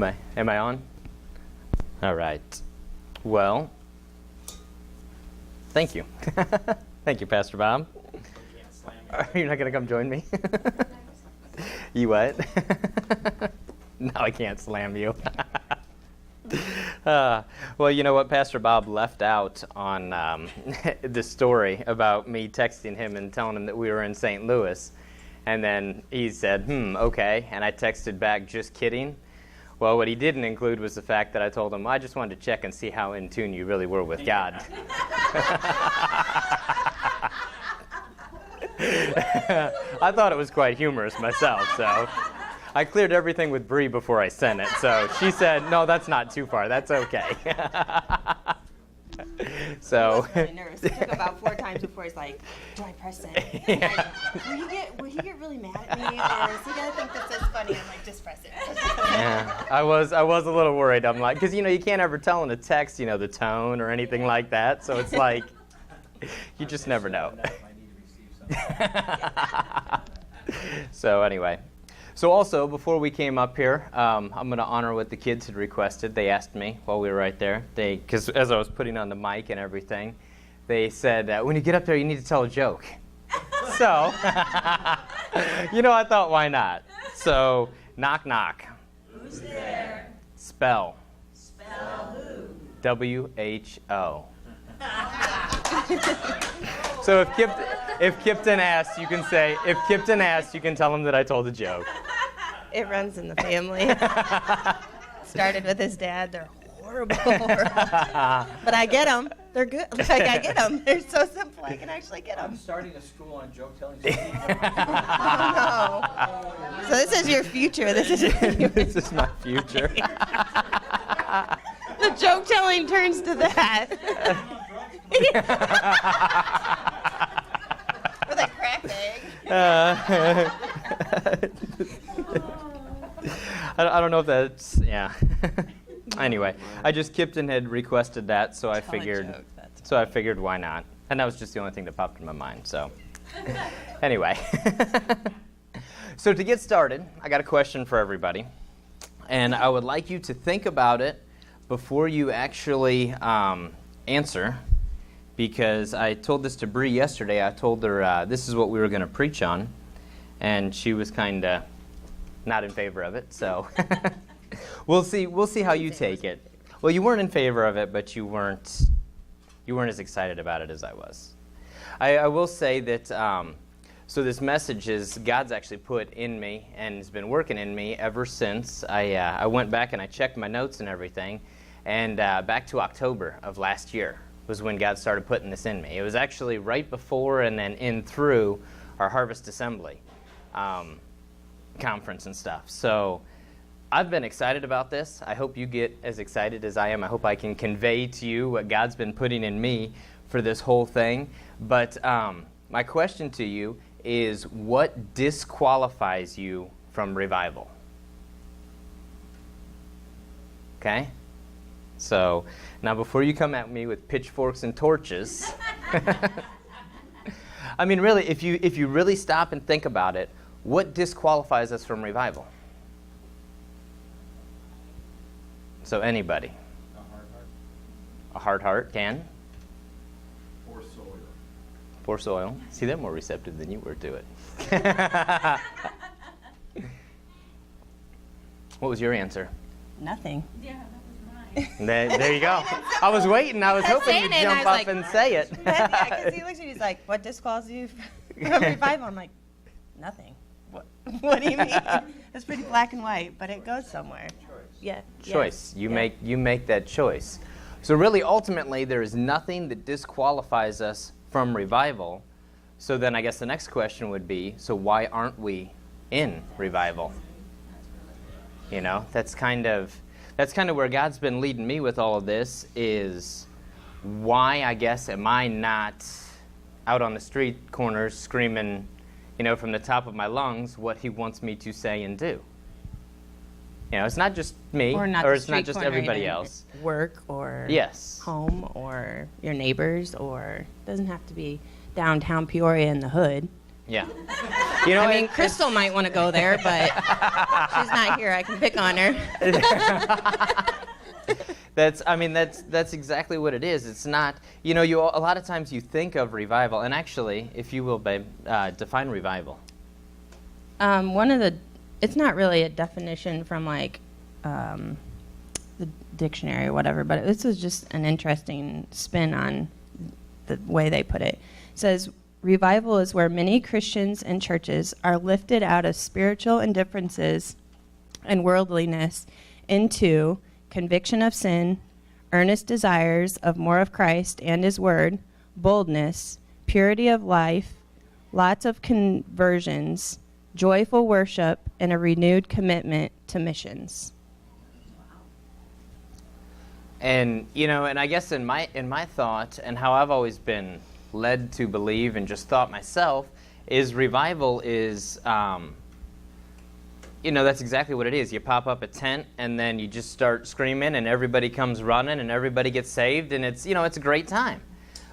Am I on? All right. Well, thank you. Thank you, Pastor Bob. Are you not going to come join me? You what? No, I can't slam you. Well, you know what? Pastor Bob left out on the story about me texting him and telling him that we were in St. Louis. And then he said, okay. And I texted back, just kidding. Well, what he didn't include was the fact that I told him, I just wanted to check and see how in tune you really were with God. I thought it was quite humorous myself, so I cleared everything with Bree before I sent it. So she said, no, that's not too far. That's okay. So I was really nervous. It took about 4 times before he's like, do I press send? Yeah. Will he get really mad at me? Or is he going to think this is funny? I'm like, just press it. Yeah, I was a little worried. I'm like, because, you can't ever tell in a text, the tone or anything like that. So it's like, you just never know. So anyway. So also, before we came up here, I'm going to honor what the kids had requested. They asked me while we were right there, because as I was putting on the mic and everything, they said, when you get up there, you need to tell a joke. So, I thought, why not? So, knock, knock. Who's there? Spell. Spell who? W-H-O. So if Kipton asks, you can say, if Kipton asks, you can tell him that I told a joke. It runs in the family. Started with his dad. They're horrible. But I get them. They're good. Like, I get them. They're so simple. I can actually get them. I'm starting a school on joke telling. Oh, no. So this is your future. This is my future. The joke telling turns to that. With a cracked egg. I don't know if that's, yeah. Anyway, Kipton had requested that, so I figured why not. And that was just the only thing that popped in my mind, so. Anyway. So to get started, I got a question for everybody. And I would like you to think about it before you actually answer, because I told this to Bree yesterday. I told her this is what we were going to preach on, and she was kind of not in favor of it. So we'll see how you take it. Well, you weren't in favor of it, but you weren't as excited about it as I was. I will say that so this message is God's actually put in me and has been working in me ever since I went back and I checked my notes and everything, and back to October of last year was when God started putting this in me. It was actually right before and then in through our Harvest Assembly conference and stuff. So I've been excited about this. I hope you get as excited as I am. I hope I can convey to you what God's been putting in me for this whole thing. But my question to you is, what disqualifies you from revival? Okay? So now before you come at me with pitchforks and torches, I mean, really, if you really stop and think about it, what disqualifies us from revival? So anybody? A hard heart. A hard heart can? Poor soil. Poor soil. See, they're more receptive than you were to it. What was your answer? Nothing. Yeah, that was mine. There you go. I was waiting. I was hoping you'd jump up and say it. Yeah, because he looks at me, he's like, what disqualifies you from revival? I'm like, nothing. What do you mean? It's pretty black and white, but it goes somewhere. Yeah. Choice. Yeah. You make that choice. So really, ultimately, there is nothing that disqualifies us from revival. So then I guess the next question would be, so why aren't we in revival? You know, that's kind of where God's been leading me with all of this, is why, I guess, am I not out on the street corners screaming, from the top of my lungs what he wants me to say and do? It's not just me, or it's not just everybody else. Work or yes. Home or your neighbors, or it doesn't have to be downtown Peoria in the hood. Yeah. I mean, Crystal might want to go there, but she's not here. I can pick on her. That's exactly what it is. It's not, a lot of times you think of revival, and actually, if you will, babe, define revival. It's not really a definition from like the dictionary or whatever, but this is just an interesting spin on the way they put it. It says, revival is where many Christians and churches are lifted out of spiritual indifferences and worldliness into conviction of sin, earnest desires of more of Christ and His Word, boldness, purity of life, lots of conversions, joyful worship, and a renewed commitment to missions. And and I guess in my thought, and how I've always been led to believe and just thought myself, is revival is that's exactly what it is. You pop up a tent and then you just start screaming and everybody comes running and everybody gets saved, and it's it's a great time.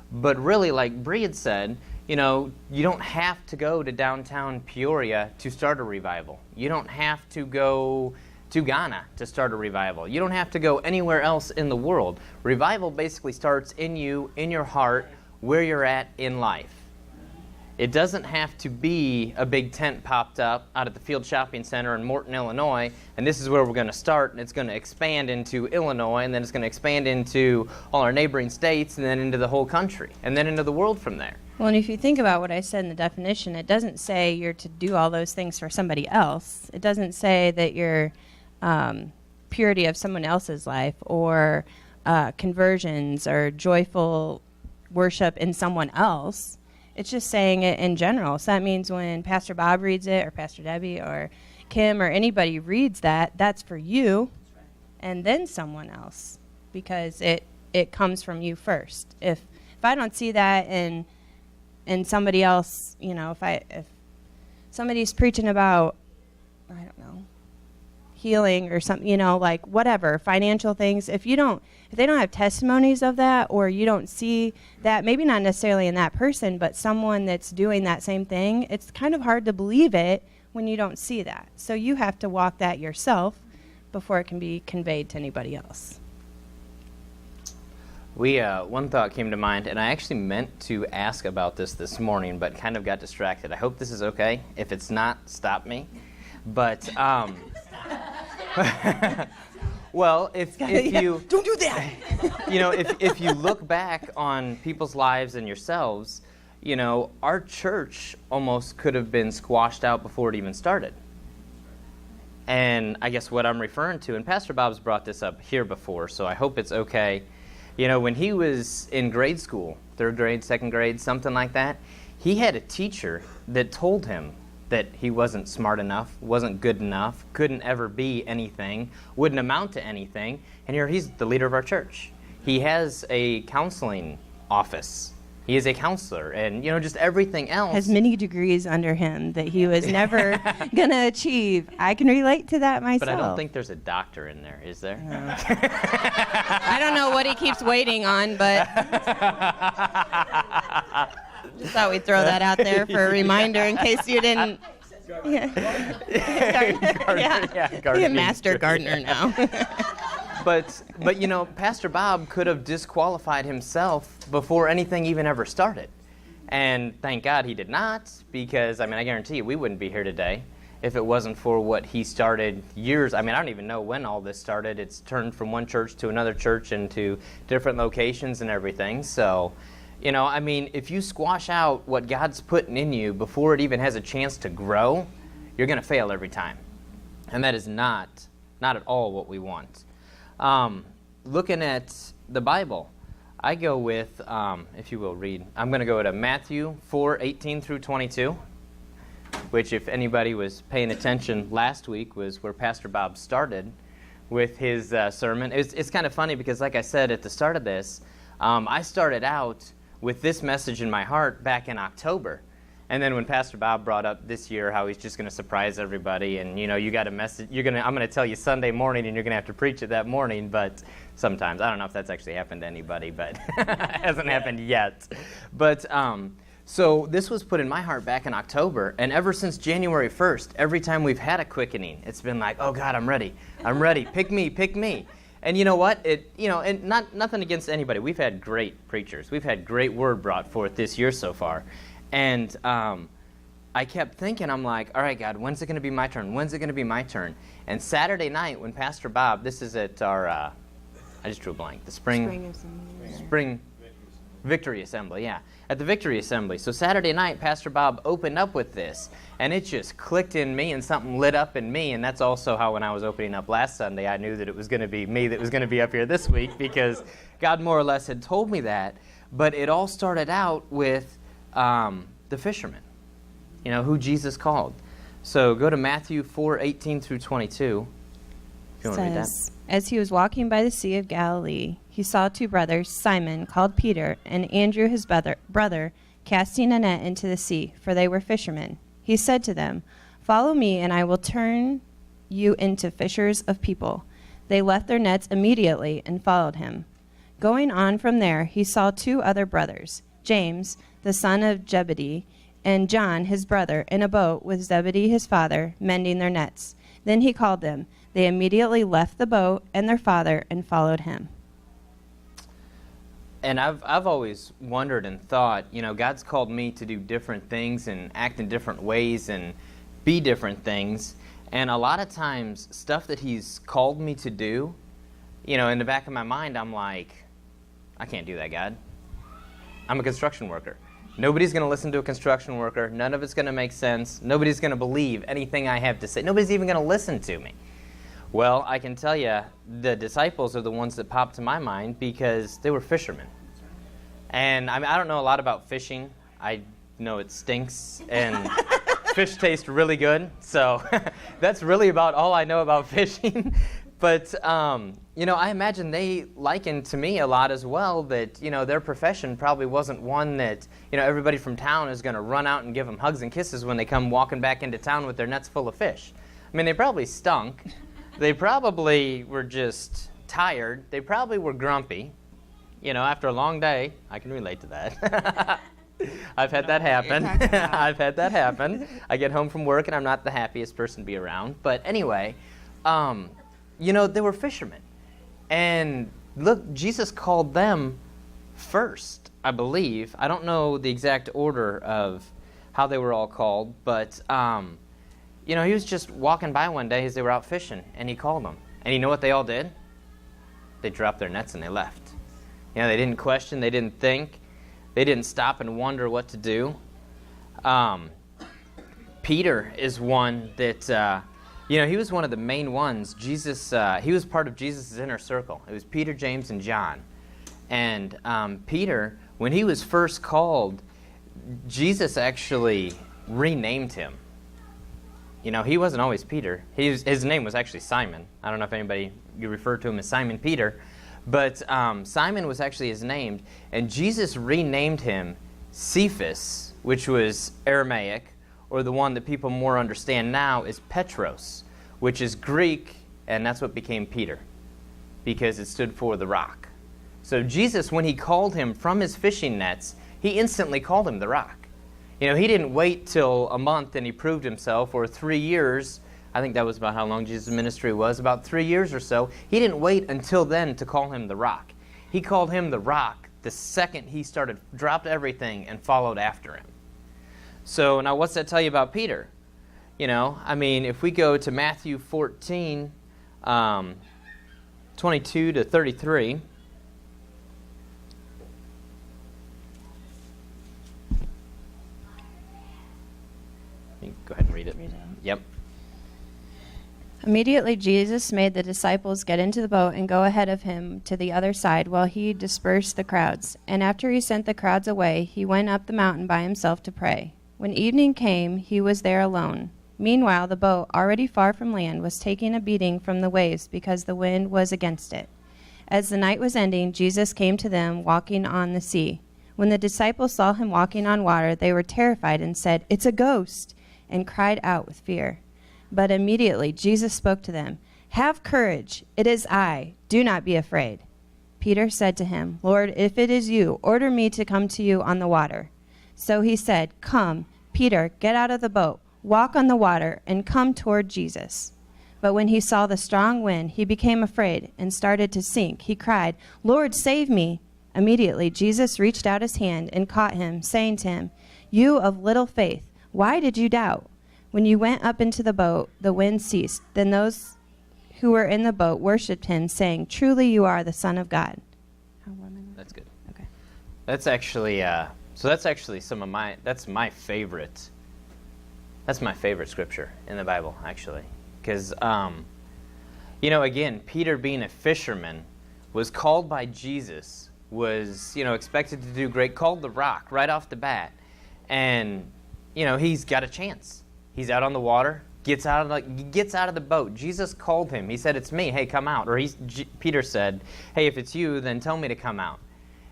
But really, like Bree had said, you don't have to go to downtown Peoria to start a revival. You don't have to go to Ghana to start a revival. You don't have to go anywhere else in the world. Revival basically starts in you, in your heart, where you're at in life. It doesn't have to be a big tent popped up out at the Field Shopping Center in Morton, Illinois, and this is where we're going to start, and it's going to expand into Illinois, and then it's going to expand into all our neighboring states, and then into the whole country, and then into the world from there. Well, and if you think about what I said in the definition, it doesn't say you're to do all those things for somebody else. It doesn't say that you're purity of someone else's life, or conversions, or joyful worship in someone else. It's just saying it in general. So that means when Pastor Bob reads it, or Pastor Debbie, or Kim, or anybody reads that, that's for you, and then someone else, because it comes from you first. If I don't see that in somebody else, if somebody's preaching about, I don't know, healing or something, like whatever, financial things, if they don't have testimonies of that, or you don't see that, maybe not necessarily in that person, but someone that's doing that same thing, it's kind of hard to believe it when you don't see that. So you have to walk that yourself before it can be conveyed to anybody else. One thought came to mind, and I actually meant to ask about this morning, but kind of got distracted. I hope this is okay. If it's not, stop me. But well, if you don't do that. if you look back on people's lives and yourselves, our church almost could have been squashed out before it even started. And I guess what I'm referring to, and Pastor Bob's brought this up here before, so I hope it's okay. When he was in grade school, 3rd grade, 2nd grade, something like that, he had a teacher that told him that he wasn't smart enough, wasn't good enough, couldn't ever be anything, wouldn't amount to anything, and here he's the leader of our church. He has a counseling office. He is a counselor, and just everything else. Has many degrees under him that he was never going to achieve. I can relate to that myself. But I don't think there's a doctor in there, is there? No. I don't know what he keeps waiting on, but just thought we'd throw that out there for a reminder in case you didn't. Gardener. Master gardener now. But Pastor Bob could have disqualified himself before anything even ever started. And thank God he did not, because, I guarantee you we wouldn't be here today if it wasn't for what he started years. I don't even know when all this started. It's turned from one church to another church and to different locations and everything. So, if you squash out what God's putting in you before it even has a chance to grow, you're going to fail every time. And that is not at all what we want. Looking at the Bible, I go with, if you will read, I'm going to go to Matthew 4:18 through 22, which, if anybody was paying attention last week, was where Pastor Bob started with his sermon. It's kind of funny because, like I said at the start of this, I started out with this message in my heart back in October. And then when Pastor Bob brought up this year how he's just going to surprise everybody, and you got a message, I'm going to tell you Sunday morning, and you're going to have to preach it that morning. But sometimes, I don't know if that's actually happened to anybody, but it hasn't happened yet. But So this was put in my heart back in October, and ever since January 1st, every time we've had a quickening, it's been like, oh God, I'm ready, pick me. And you know what? And nothing against anybody. We've had great preachers. We've had great word brought forth this year so far. And I kept thinking, I'm like, all right, God, when's it going to be my turn? When's it going to be my turn? And Saturday night when Pastor Bob, this is at our, I just drew a blank, the Spring Victory Assembly, yeah. At the Victory Assembly. So Saturday night, Pastor Bob opened up with this, and it just clicked in me, and something lit up in me, and that's also how when I was opening up last Sunday, I knew that it was going to be me that was going to be up here this week, because God more or less had told me that. But it all started out with the fishermen, who Jesus called. So go to Matthew 4:18 through 22. If you want to read that. As he was walking by the Sea of Galilee, he saw two brothers, Simon, called Peter, and Andrew his brother, casting a net into the sea, for they were fishermen. He said to them, "Follow me, and I will turn you into fishers of people." They left their nets immediately and followed him. Going on from there, he saw two other brothers, James, the son of Zebedee, and John, his brother, in a boat with Zebedee his father, mending their nets. Then he called them. They immediately left the boat and their father and followed him. And I've always wondered and thought, God's called me to do different things and act in different ways and be different things. And a lot of times, stuff that he's called me to do, in the back of my mind, I'm like, I can't do that, God. I'm a construction worker. Nobody's going to listen to a construction worker. None of it's going to make sense. Nobody's going to believe anything I have to say. Nobody's even going to listen to me. Well, I can tell you, the disciples are the ones that popped to my mind because they were fishermen. And I don't know a lot about fishing. I know it stinks, and fish taste really good. So that's really about all I know about fishing. But, I imagine they likened to me a lot as well that, their profession probably wasn't one that, everybody from town is going to run out and give them hugs and kisses when they come walking back into town with their nets full of fish. I mean, they probably stunk. They probably were just tired. They probably were grumpy. After a long day, I can relate to that. I've had that happen. I've had that happen. I get home from work and I'm not the happiest person to be around. But anyway, they were fishermen. And look, Jesus called them first, I believe. I don't know the exact order of how they were all called, but he was just walking by one day as they were out fishing, and he called them. And you know what they all did? They dropped their nets and they left. They didn't question, they didn't think, they didn't stop and wonder what to do. Peter is one that, he was one of the main ones. Jesus, he was part of Jesus' inner circle. It was Peter, James, and John. And Peter, when he was first called, Jesus actually renamed him. He wasn't always Peter. His name was actually Simon. I don't know if you refer to him as Simon Peter. But Simon was actually his name. And Jesus renamed him Cephas, which was Aramaic, or the one that people more understand now is Petros, which is Greek, and that's what became Peter, because it stood for the rock. So Jesus, when he called him from his fishing nets, he instantly called him the rock. He didn't wait till a month and he proved himself, or 3 years. I think that was about how long Jesus' ministry was, about 3 years or so. He didn't wait until then to call him the rock. He called him the rock the second he dropped everything and followed after him. So now what's that tell you about Peter? If we go to Matthew 14, 22 to 33. Go ahead and read it. Yep. Immediately Jesus made the disciples get into the boat and go ahead of him to the other side while he dispersed the crowds. And after he sent the crowds away, he went up the mountain by himself to pray. When evening came, he was there alone. Meanwhile, the boat, already far from land, was taking a beating from the waves because the wind was against it. As the night was ending, Jesus came to them walking on the sea. When the disciples saw him walking on water, they were terrified and said, "It's a ghost," and cried out with fear. But immediately Jesus spoke to them. "Have courage, it is I. Do not be afraid." Peter said to him, "Lord, if it is you, order me to come to you on the water." So he said, "Come, Peter, get out of the boat, walk on the water, and come toward Jesus." But when he saw the strong wind, he became afraid and started to sink. He cried, "Lord, save me!" Immediately Jesus reached out his hand and caught him, saying to him, "You of little faith, why did you doubt?" When you went up into the boat, the wind ceased. Then those who were in the boat worshipped him, saying, "Truly you are the Son of God." That's good. Okay. That's actually that's actually that's my favorite scripture in the Bible, actually, because again, Peter, being a fisherman, was called by Jesus, was expected to do great, called the rock right off the bat, and he's got a chance. He's out on the water, gets out of the boat. Jesus called him. He said, "It's me. Hey, come out." Or Peter said, "Hey, if it's you, then tell me to come out."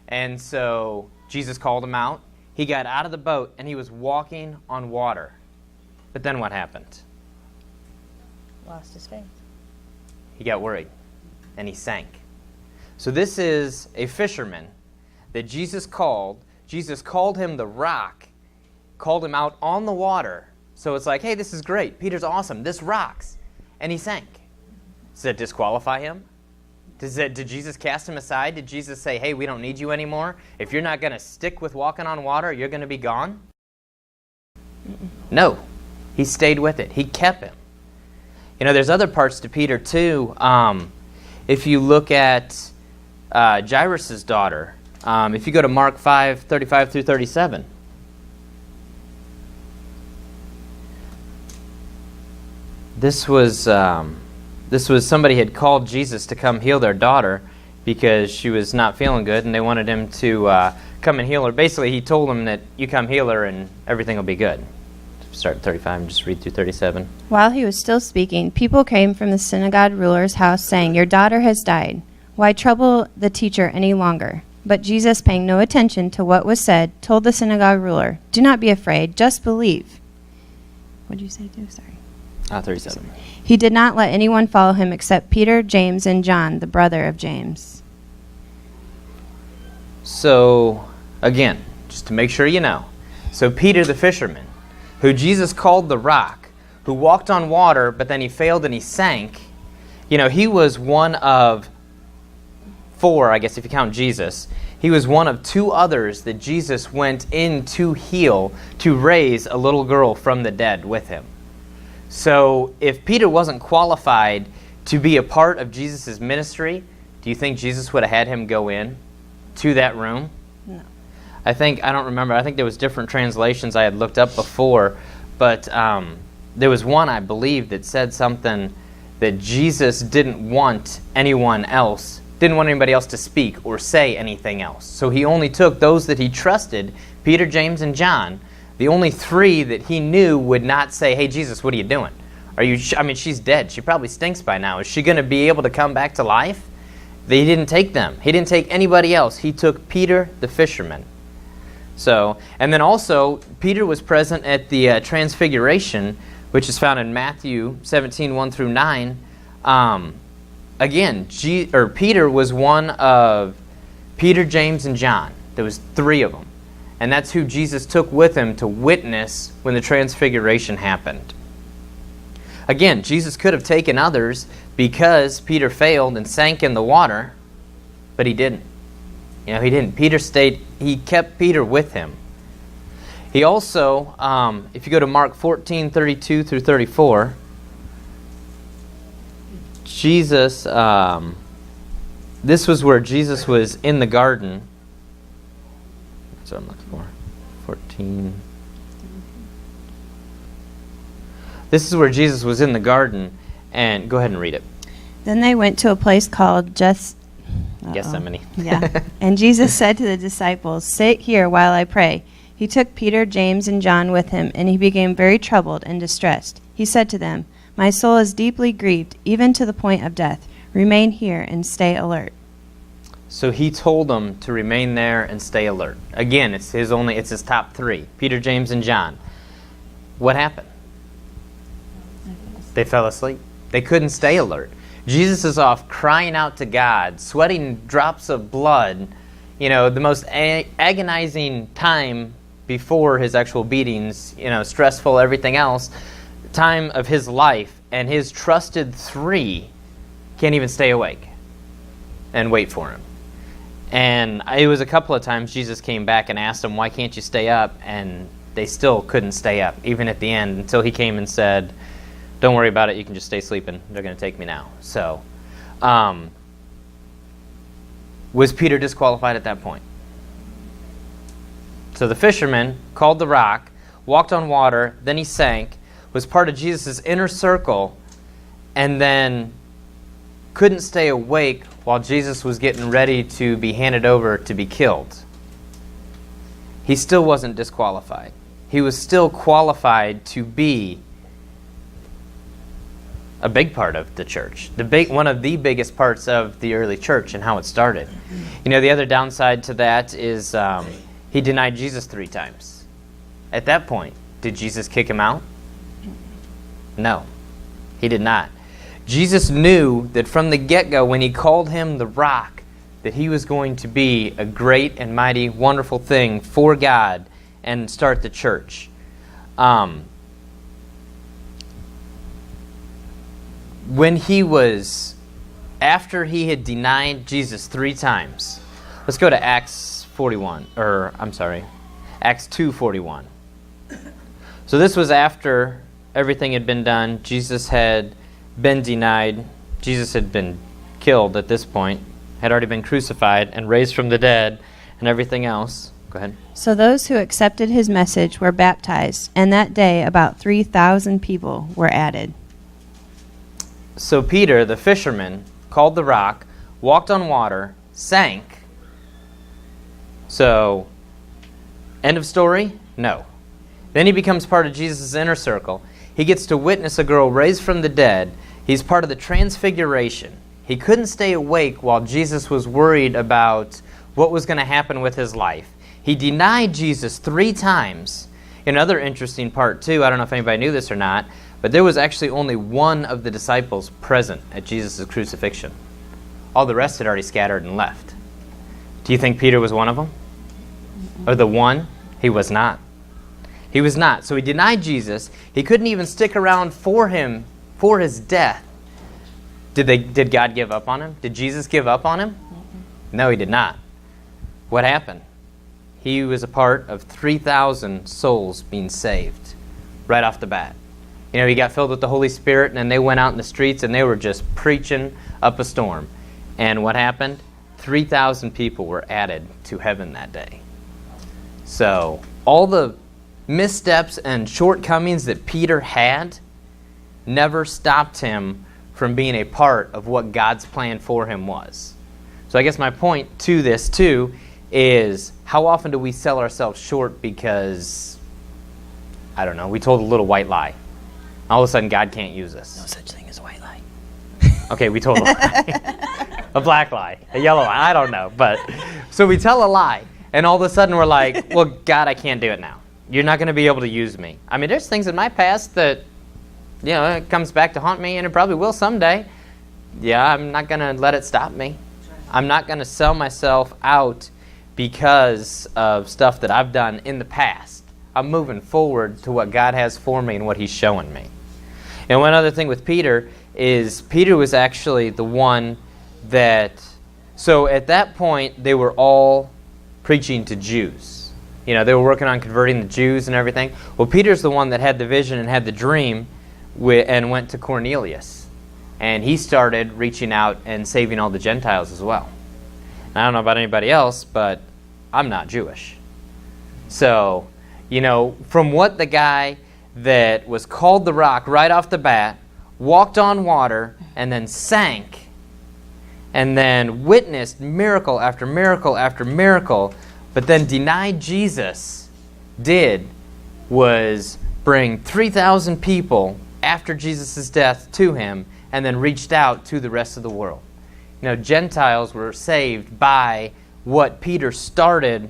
And so Jesus called him out. He got out of the boat, and he was walking on water. But then what happened? Lost his faith. He got worried, and he sank. So this is a fisherman that Jesus called. Jesus called him the rock, called him out on the water. So it's like, hey, this is great. Peter's awesome. This rocks. And he sank. Does that disqualify him? Did Jesus cast him aside? Did Jesus say, hey, we don't need you anymore? If you're not going to stick with walking on water, you're going to be gone? No. He stayed with it. He kept him. There's other parts to Peter, too. If you look at Jairus' daughter, if you go to Mark 5:35 through 37, This was somebody had called Jesus to come heal their daughter because she was not feeling good, and they wanted him to come and heal her. Basically, he told them that you come heal her and everything will be good. Start at 35 and just read through 37. While he was still speaking, people came from the synagogue ruler's house saying, "Your daughter has died. Why trouble the teacher any longer?" But Jesus, paying no attention to what was said, told the synagogue ruler, "Do not be afraid, just believe." What did you say, too? Sorry. 37. He did not let anyone follow him except Peter, James, and John, the brother of James. So, again, just to make sure you know. So Peter the fisherman, who Jesus called the rock, who walked on water, but then he failed and he sank, he was one of 4, I guess if you count Jesus. He was one of 2 others that Jesus went in to heal, to raise a little girl from the dead with him. So if Peter wasn't qualified to be a part of Jesus' ministry, do you think Jesus would have had him go in to that room? No. I don't remember. I think there was different translations I had looked up before, but there was one, I believe, that said something that Jesus didn't want anybody else to speak or say anything else. So he only took those that he trusted, Peter, James, and John, the only 3 that he knew would not say, "Hey, Jesus, what are you doing? She's dead. She probably stinks by now. Is she going to be able to come back to life?" He didn't take them. He didn't take anybody else. He took Peter the fisherman. So, and then also, Peter was present at the Transfiguration, which is found in Matthew 17, 1 through 9. Again, Peter was one of Peter, James, and John. There was 3 of them. And that's who Jesus took with him to witness when the Transfiguration happened. Again, Jesus could have taken others because Peter failed and sank in the water, but he didn't. He didn't. He kept Peter with him. He also, if you go to Mark 14:32 through 34, Jesus, this was where Jesus was in the garden. That's what I'm looking for. 14. This is where Jesus was in the garden, and go ahead and read it. Then they went to a place called Gethsemane. Yeah. And Jesus said to the disciples, "Sit here while I pray." He took Peter, James, and John with him, and he became very troubled and distressed. He said to them, "My soul is deeply grieved, even to the point of death. Remain here and stay alert." So he told them to remain there and stay alert. Again, it's his top 3, Peter, James, and John. What happened? They fell asleep. They couldn't stay alert. Jesus is off crying out to God, sweating drops of blood, the most agonizing time before his actual beatings, stressful, everything else, time of his life, and his trusted 3 can't even stay awake and wait for him. And it was a couple of times Jesus came back and asked them, why can't you stay up? And they still couldn't stay up, even at the end, until he came and said, don't worry about it, you can just stay sleeping. They're going to take me now. So, was Peter disqualified at that point? So the fisherman called the rock, walked on water, then he sank, was part of Jesus' inner circle, and then couldn't stay awake while Jesus was getting ready to be handed over to be killed. He still wasn't disqualified. He was still qualified to be a big part of the church, one of the biggest parts of the early church and how it started. The other downside to that is he denied Jesus 3 times. At that point, did Jesus kick him out? No, he did not. Jesus knew that from the get-go, when he called him the rock, that he was going to be a great and mighty, wonderful thing for God and start the church. After he had denied Jesus 3 times, let's go to Acts 2:41. So this was after everything had been done. Jesus had been denied. Jesus had been killed at this point, had already been crucified and raised from the dead and everything else. Go ahead. So those who accepted his message were baptized, and that day about 3,000 people were added. So Peter, the fisherman, called the rock, walked on water, sank. So, end of story? No. Then he becomes part of Jesus' inner circle. He gets to witness a girl raised from the dead. He's part of the transfiguration. He couldn't stay awake while Jesus was worried about what was going to happen with his life. He denied Jesus 3 times. Another interesting part, too, I don't know if anybody knew this or not, but there was actually only one of the disciples present at Jesus' crucifixion. All the rest had already scattered and left. Do you think Peter was one of them? Or the one? He was not. He was not. So he denied Jesus. He couldn't even stick around for him, for his death. Did God give up on him? Did Jesus give up on him? No, he did not. What happened? He was a part of 3,000 souls being saved right off the bat. He got filled with the Holy Spirit, and then they went out in the streets, and they were just preaching up a storm. And what happened? 3,000 people were added to heaven that day. So all the missteps and shortcomings that Peter had never stopped him from being a part of what God's plan for him was. So I guess my point to this, too, is how often do we sell ourselves short because, I don't know, we told a little white lie. All of a sudden, God can't use us. No such thing as a white lie. Okay, we told a lie. A black lie. A yellow lie. I don't know. But so we tell a lie, and all of a sudden we're like, well, God, I can't do it now. You're not going to be able to use me. I mean, there's things in my past that, it comes back to haunt me, and it probably will someday. Yeah, I'm not going to let it stop me. I'm not going to sell myself out because of stuff that I've done in the past. I'm moving forward to what God has for me and what he's showing me. And one other thing with Peter is Peter was actually the one that, so at that point, they were all preaching to Jews. They were working on converting the Jews and everything. Well, Peter's the one that had the vision and had the dream and went to Cornelius. And he started reaching out and saving all the Gentiles as well. And I don't know about anybody else, but I'm not Jewish. So, from what the guy that was called the rock right off the bat, walked on water, and then sank, and then witnessed miracle after miracle after miracle, but then denied Jesus, was bring 3,000 people after Jesus' death to him, and then reached out to the rest of the world. Gentiles were saved by what Peter started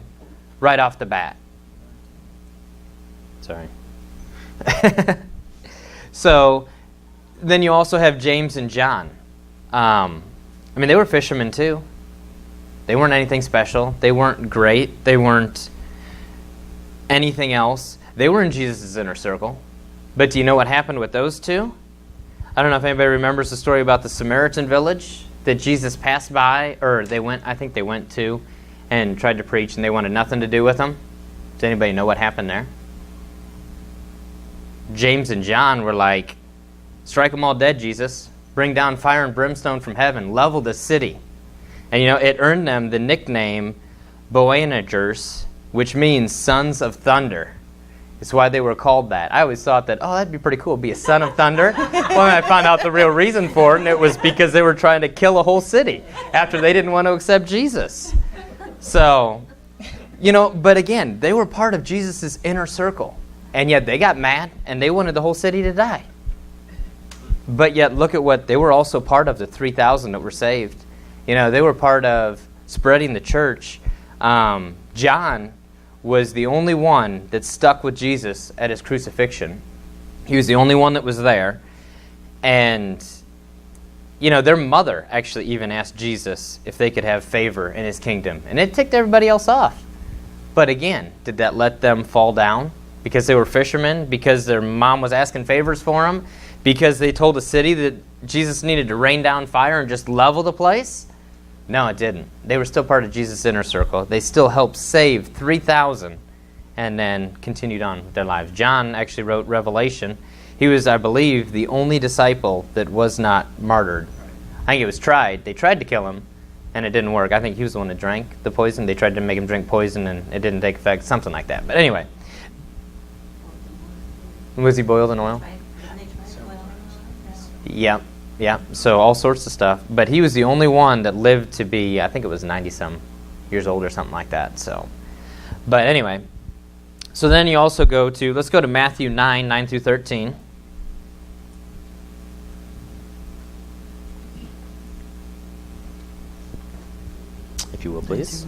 right off the bat. Sorry. So, then you also have James and John. They were fishermen too. They weren't anything special. They weren't great. They weren't anything else. They were in Jesus' inner circle. But do you know what happened with those two? I don't know if anybody remembers the story about the Samaritan village that Jesus passed by, or I think they went to and tried to preach, and they wanted nothing to do with him. Does anybody know what happened there? James and John were like, strike them all dead, Jesus. Bring down fire and brimstone from heaven. Level the city. And it earned them the nickname Boanerges, which means sons of thunder. It's why they were called that. I always thought that, that'd be pretty cool, be a son of thunder. Well, I found out the real reason for it, and it was because they were trying to kill a whole city after they didn't want to accept Jesus. So, but again, they were part of Jesus' inner circle. And yet they got mad, and they wanted the whole city to die. But yet, look at what, they were also part of the 3,000 that were saved. They were part of spreading the church. John was the only one that stuck with Jesus at his crucifixion. He was the only one that was there. And, their mother actually even asked Jesus if they could have favor in his kingdom. And it ticked everybody else off. But again, did that let them fall down? Because they were fishermen? Because their mom was asking favors for them? Because they told the city that Jesus needed to rain down fire and just level the place? No, it didn't. They were still part of Jesus' inner circle. They still helped save 3,000 and then continued on with their lives. John actually wrote Revelation. He was, I believe, the only disciple that was not martyred. I think it was tried. They tried to kill him, and it didn't work. I think he was the one that drank the poison. They tried to make him drink poison, and it didn't take effect, something like that. But anyway. Was he boiled in oil? Yeah. Yeah, so all sorts of stuff. But he was the only one that lived to be, I think it was 90-some years old or something like that. So, but anyway, so then you also let's go to Matthew 9 through 13. If you will, please.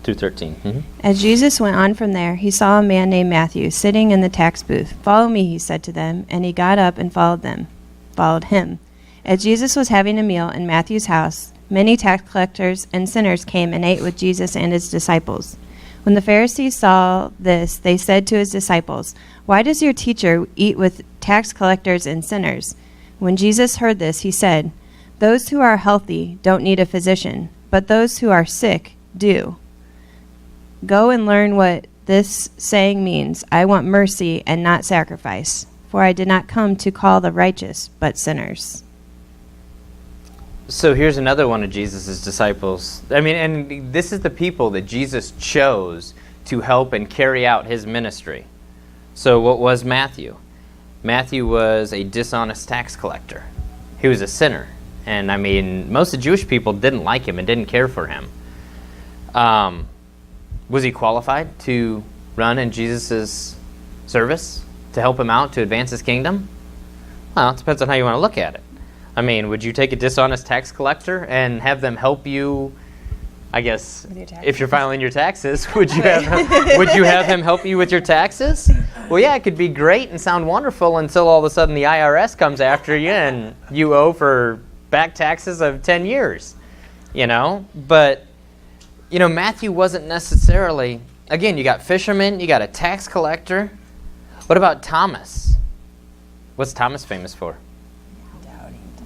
Through 13. Mm-hmm. As Jesus went on from there, he saw a man named Matthew sitting in the tax booth. "Follow me," he said to them, and he got up and followed him. As Jesus was having a meal in Matthew's house, many tax collectors and sinners came and ate with Jesus and his disciples. When the Pharisees saw this, they said to his disciples, "Why does your teacher eat with tax collectors and sinners?" When Jesus heard this, he said, "Those who are healthy don't need a physician, but those who are sick do. Go and learn what this saying means. I want mercy and not sacrifice, for I did not come to call the righteous, but sinners." So here's another one of Jesus' disciples. And this is the people that Jesus chose to help and carry out his ministry. So what was Matthew? Matthew was a dishonest tax collector. He was a sinner. And most of the Jewish people didn't like him and didn't care for him. Was he qualified to run in Jesus' service, to help him out, to advance his kingdom? Well, it depends on how you want to look at it. Would you take a dishonest tax collector and have them help you, I guess, if you're filing your taxes, would you have him help you with your taxes? Well, yeah, it could be great and sound wonderful until all of a sudden the IRS comes after you and you owe for back taxes of 10 years, But, Matthew wasn't necessarily, again, you got fishermen, you got a tax collector. What about Thomas? What's Thomas famous for?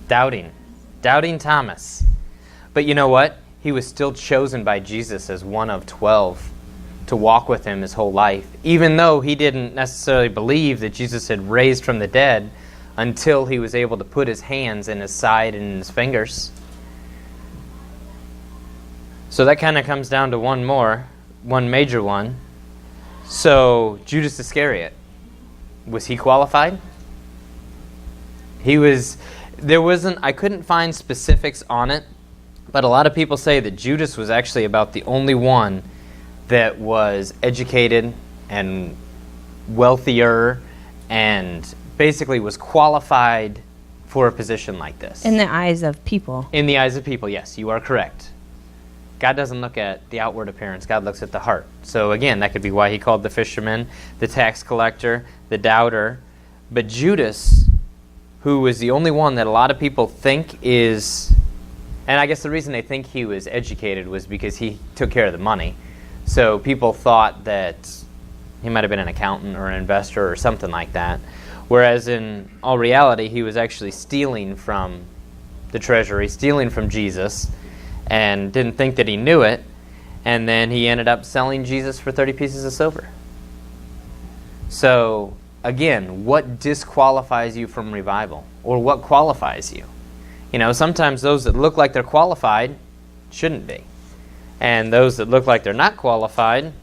Doubting Thomas. But you know what? He was still chosen by Jesus as one of 12 to walk with him his whole life, even though he didn't necessarily believe that Jesus had raised from the dead until he was able to put his hands in his side and in his fingers. So that kind of comes down to one major one. So Judas Iscariot, was he qualified? I couldn't find specifics on it, but a lot of people say that Judas was actually about the only one that was educated and wealthier and basically was qualified for a position like this. In the eyes of people. In the eyes of people, yes, you are correct. God doesn't look at the outward appearance. God looks at the heart. So again, that could be why he called the fisherman, the tax collector, the doubter. But Judas, who was the only one that a lot of people think is, and I guess the reason they think he was educated was because he took care of the money. So people thought that He might have been an accountant or an investor or something like that. Whereas in all reality, he was actually stealing from the treasury, stealing from Jesus, and didn't think that he knew it. And then he ended up selling Jesus for 30 pieces of silver. So, again, what disqualifies you from revival? Or what qualifies you? You know, sometimes those that look like they're qualified shouldn't be. And those that look like they're not qualified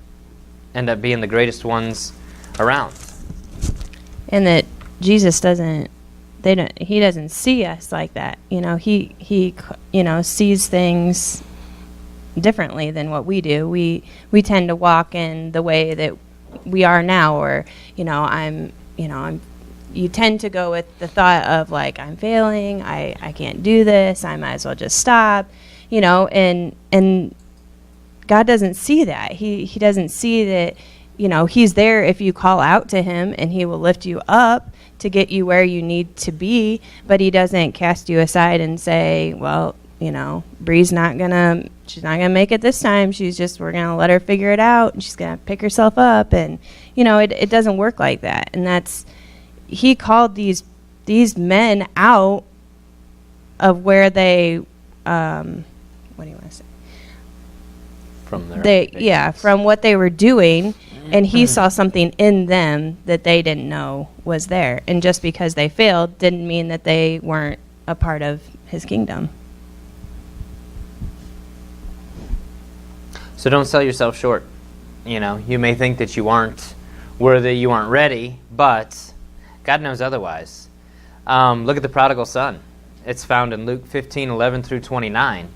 end up being the greatest ones around. And that Jesus he doesn't see us like that. You know, he sees things differently than what we do. We tend to walk in the way that we are now, or you tend to go with the thought of like, I'm failing, I can't do this, I might as well just stop, and God doesn't see that. He doesn't see that, he's there if you call out to him, and he will lift you up to get you where you need to be, but he doesn't cast you aside and say, well, Bree's not gonna make it this time. We're gonna let her figure it out, and she's gonna pick herself up, and it doesn't work like that. And he called these men out of where they, what do you want to say? From what they were doing, and he saw something in them that they didn't know was there. And just because they failed didn't mean that they weren't a part of his kingdom. So don't sell yourself short. You may think that you aren't worthy, you aren't ready, but God knows otherwise. Look at the prodigal son. It's found in Luke 15:11 through 29.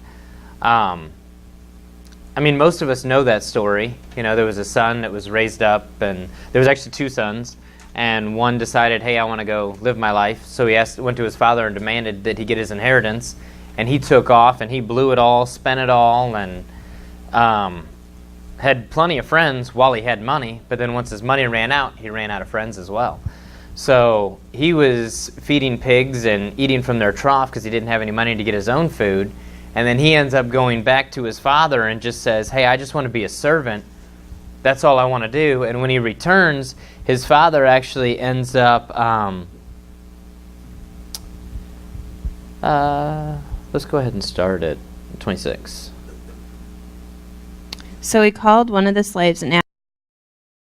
Most of us know that story. There was a son that was raised up, and there was actually two sons, and one decided, hey, I want to go live my life. So he went to his father and demanded that he get his inheritance, and he took off, and he blew it all, spent it all, and had plenty of friends while he had money, but then once his money ran out, he ran out of friends as well. So he was feeding pigs and eating from their trough because he didn't have any money to get his own food. And then he ends up going back to his father and just says, hey, I just want to be a servant. That's all I want to do. And when he returns, his father actually ends up, let's go ahead and start at 26. So he called one of the slaves and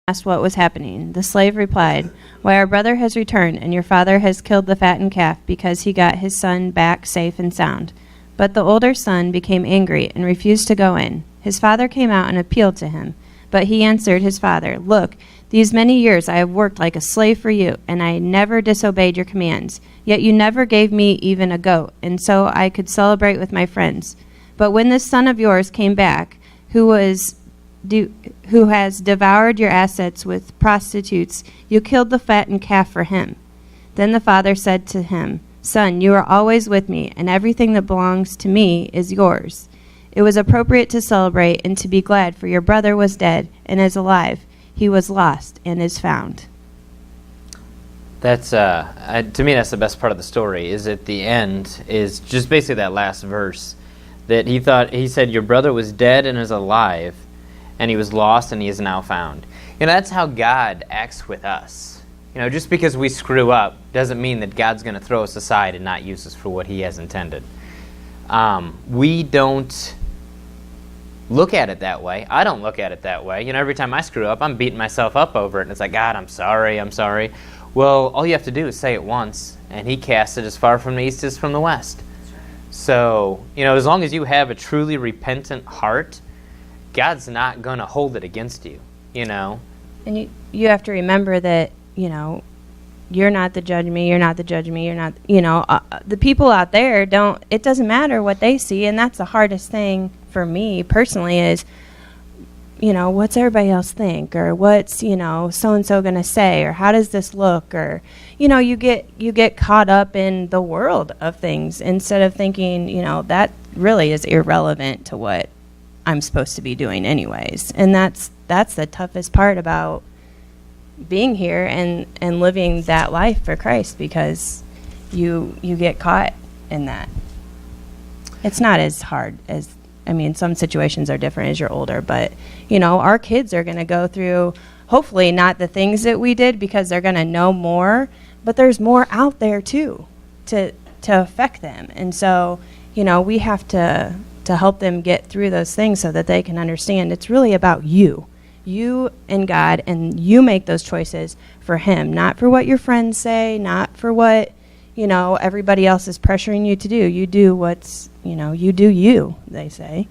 asked what was happening. The slave replied, why, our brother has returned, and your father has killed the fattened calf because he got his son back safe and sound. But the older son became angry and refused to go in. His father came out and appealed to him. But he answered his father, look, these many years I have worked like a slave for you, and I never disobeyed your commands. Yet you never gave me even a goat, and so I could celebrate with my friends. But when this son of yours came back, who has devoured your assets with prostitutes, you killed the fattened calf for him. Then the father said to him, son, you are always with me, and everything that belongs to me is yours. It was appropriate to celebrate and to be glad, for your brother was dead and is alive. He was lost and is found. That's to me, that's the best part of the story. Is at the end is just basically that last verse that he said your brother was dead and is alive, and he was lost and he is now found. That's how God acts with us. Just because we screw up doesn't mean that God's going to throw us aside and not use us for what he has intended. We don't look at it that way. I don't look at it that way. Every time I screw up, I'm beating myself up over it, and it's like, God, I'm sorry. Well, all you have to do is say it once, and he casts it as far from the east as from the west. So, as long as you have a truly repentant heart, God's not going to hold it against you, And you have to remember that, you're not the judge of me, you're not the judge of me, you're not, the people out there it doesn't matter what they see, and that's the hardest thing for me personally is, what's everybody else think, or what's, so-and-so going to say, or how does this look, or, you get caught up in the world of things instead of thinking, that really is irrelevant to what I'm supposed to be doing anyways. And that's the toughest part about being here and living that life for Christ, because you get caught in that. It's not as hard some situations are different as you're older, but our kids are going to go through hopefully not the things that we did, because they're going to know more, but there's more out there too to affect them. And so, we have to help them get through those things so that they can understand it's really about you and God, and you make those choices for him, not for what your friends say, not for what, everybody else is pressuring you to do. You do what's, you do you, they say.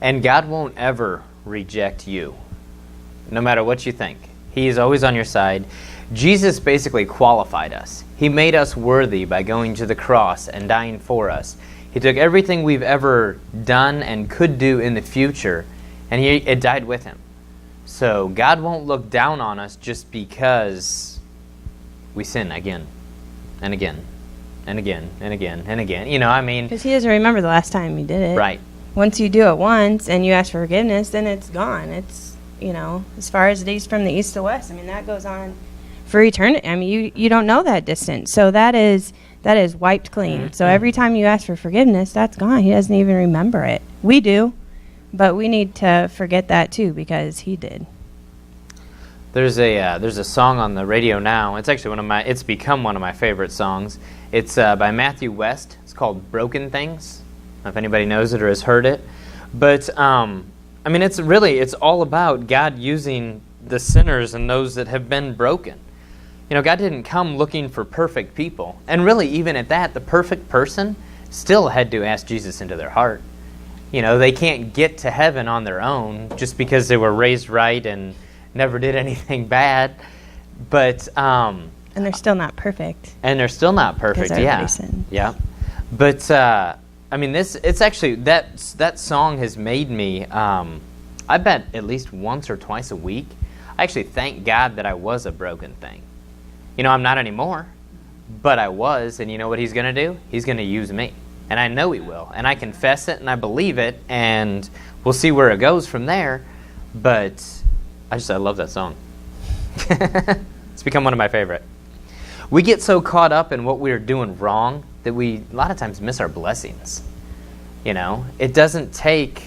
And God won't ever reject you, no matter what you think. He is always on your side. Jesus basically qualified us. He made us worthy by going to the cross and dying for us. He took everything we've ever done and could do in the future, and it died with him. So God won't look down on us just because we sin again and again and again and again and again. Because he doesn't remember the last time you did it. Right. Once you do it once and you ask for forgiveness, then it's gone. It's, as far as the east from the east to west. That goes on for eternity. You don't know that distance. So that is wiped clean. So every time you ask for forgiveness, that's gone. He doesn't even remember it. We do, but we need to forget that too, because he did. There's a song on the radio now. It's actually it's become one of my favorite songs. It's by Matthew West. It's called Broken Things. I don't know if anybody knows it or has heard it. But it's all about God using the sinners and those that have been broken. God didn't come looking for perfect people. And really, even at that, the perfect person still had to ask Jesus into their heart. They can't get to heaven on their own just because they were raised right and never did anything bad. But and they're still not perfect. Yeah. Sinned. Yeah. But it's actually that song has made me I bet at least once or twice a week I actually thank God that I was a broken thing. I'm not anymore, but I was, and you know what he's going to do? He's going to use me, and I know he will, and I confess it, and I believe it, and we'll see where it goes from there, but I love that song. It's become one of my favorite. We get so caught up in what we're doing wrong that we, a lot of times, miss our blessings. It doesn't take,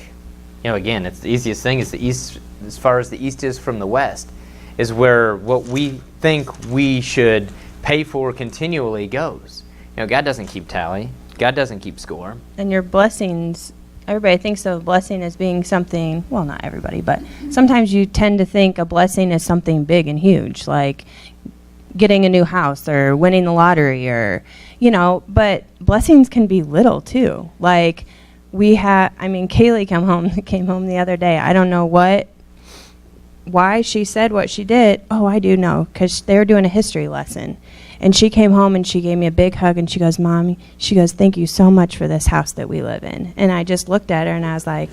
again, it's the easiest thing is the east, as far as the east is from the west, is where what we think we should pay for continually goes. God doesn't keep tally. God doesn't keep score. And your blessings, everybody thinks of a blessing as being something, well, not everybody, but sometimes you tend to think a blessing is something big and huge, like getting a new house or winning the lottery or, but blessings can be little too. Like Kaylee came home the other day. I don't know why she said what she did. Oh, I do know, because they were doing a history lesson. And she came home and she gave me a big hug and she goes, Mommy, thank you so much for this house that we live in. And I just looked at her and I was like,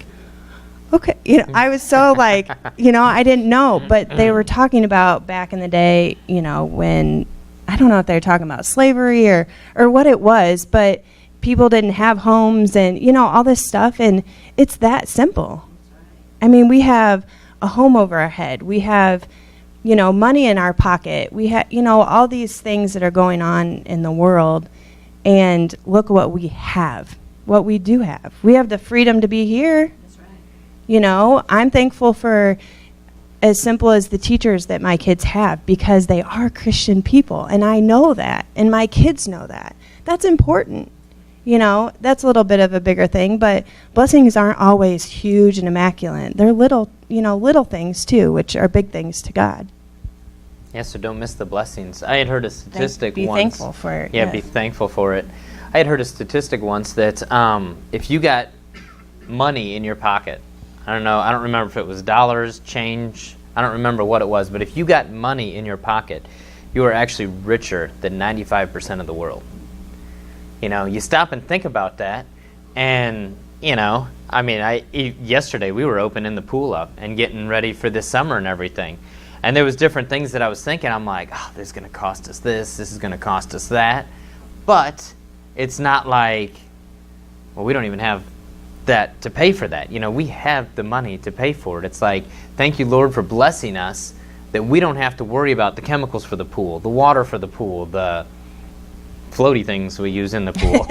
okay. I was so like, I didn't know. But they were talking about back in the day, when, I don't know if they were talking about slavery or what it was, but people didn't have homes and, all this stuff. And it's that simple. We have a home over our head. We have, money in our pocket. We have, all these things that are going on in the world. And look what we have, what we do have. We have the freedom to be here. That's right. I'm thankful for as simple as the teachers that my kids have, because they are Christian people. And I know that. And my kids know that. That's important. That's a little bit of a bigger thing, but blessings aren't always huge and immaculate. They're little things too, which are big things to God. Yeah, so don't miss the blessings. I had heard a statistic once. Be thankful for it. Yeah, yes. Be thankful for it. I had heard a statistic once that if you got money in your pocket, I don't remember if it was dollars, change, I don't remember what it was, but if you got money in your pocket, you are actually richer than 95% of the world. You stop and think about that, and, yesterday we were opening the pool up and getting ready for this summer and everything, and there was different things that I was thinking. I'm like, this is going to cost us this is going to cost us that, but it's not like, well, we don't even have that to pay for that. We have the money to pay for it. It's like, thank you, Lord, for blessing us, that we don't have to worry about the chemicals for the pool, the water for the pool, the floaty things we use in the pool.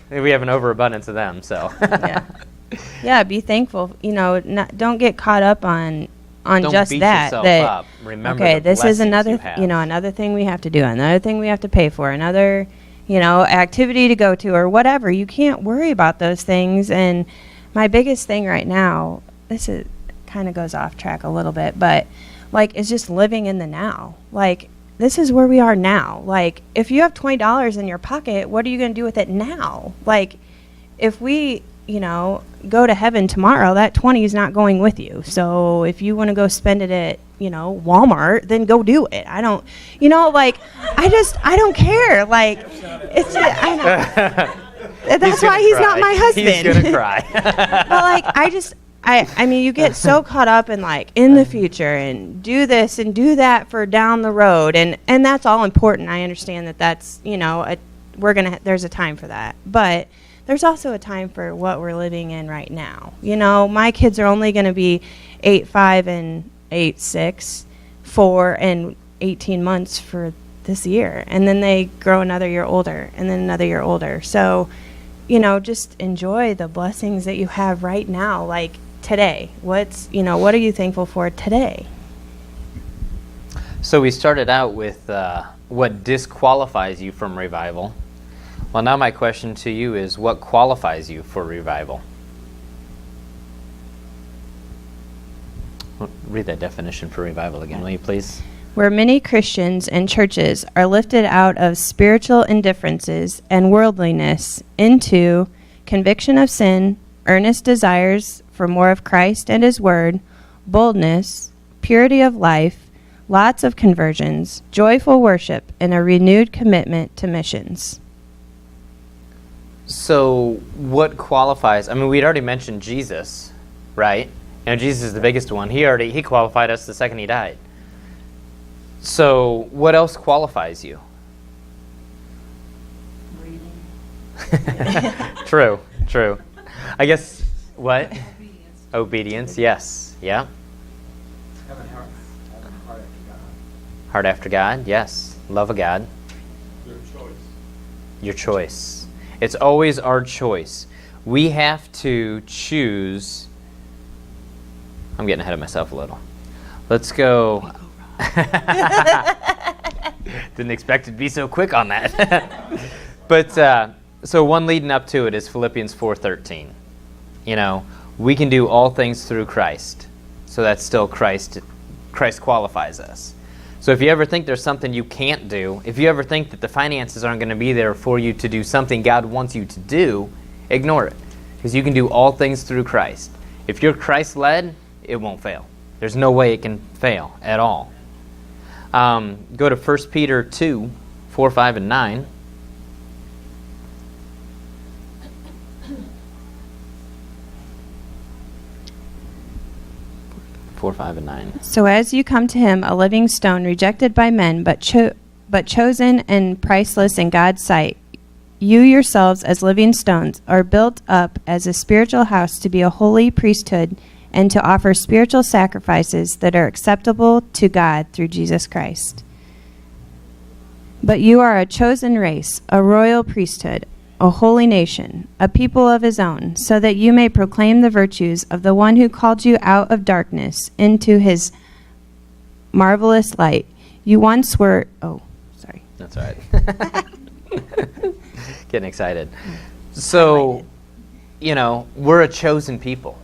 We have an overabundance of them, so. Yeah. Yeah, be thankful. Don't get caught up on Don't just beat that. yourself that up. Remember okay, the this is blessings another you have. another thing we have to do, another thing we have to pay for, another activity to go to or whatever. You can't worry about those things. And my biggest thing right now, this is kind of goes off track a little bit, but is just living in the now. This is where we are now. If you have $20 in your pocket, what are you going to do with it now? If we go to heaven tomorrow, that 20 is not going with you. So if you want to go spend it at Walmart, then go do it. I don't I don't care. I know. That's why he's not my husband. He's gonna cry. But I mean, you get so caught up in the future and do this and do that for down the road, and that's all important. I understand that's there's a time for that, but there's also a time for what we're living in right now. My kids are only going to be 8, 5, and 8, 6, 4, and 18 months for this year, and then they grow another year older, and then another year older. So, just enjoy the blessings that you have right now, today. What are you thankful for today? So we started out with what disqualifies you from revival. Well, now my question to you is, what qualifies you for revival? Read that definition for revival again, will you please? Where many Christians and churches are lifted out of spiritual indifferences and worldliness into conviction of sin, earnest desires for more of Christ and His Word, boldness, purity of life, lots of conversions, joyful worship, and a renewed commitment to missions. So what qualifies? I mean, we'd already mentioned Jesus, right? Jesus is the biggest one. He qualified us the second He died. So what else qualifies you? True. I guess, what? Obedience, yes. Yeah. Having heart after God. Heart after God, yes. Love of God. Your choice. Your choice. It's always our choice. We have to choose. I'm getting ahead of myself a little. Let's go. Didn't expect it to be so quick on that. But so one leading up to it is Philippians 4:13. We can do all things through Christ. So that's still Christ. Christ qualifies us. So if you ever think there's something you can't do, if you ever think that the finances aren't going to be there for you to do something God wants you to do, ignore it. Because you can do all things through Christ. If you're Christ-led, it won't fail. There's no way it can fail at all. Go to 1 Peter 2, 4, 5, and 9. Four, 5, and 9. So as you come to Him, a living stone rejected by men, but chosen and priceless in God's sight, you yourselves as living stones are built up as a spiritual house to be a holy priesthood and to offer spiritual sacrifices that are acceptable to God through Jesus Christ. But you are a chosen race, a royal priesthood, a holy nation, a people of His own, so that you may proclaim the virtues of the one who called you out of darkness into His marvelous light. You once were... Oh, sorry. That's all right. Getting excited. So, we're a chosen people.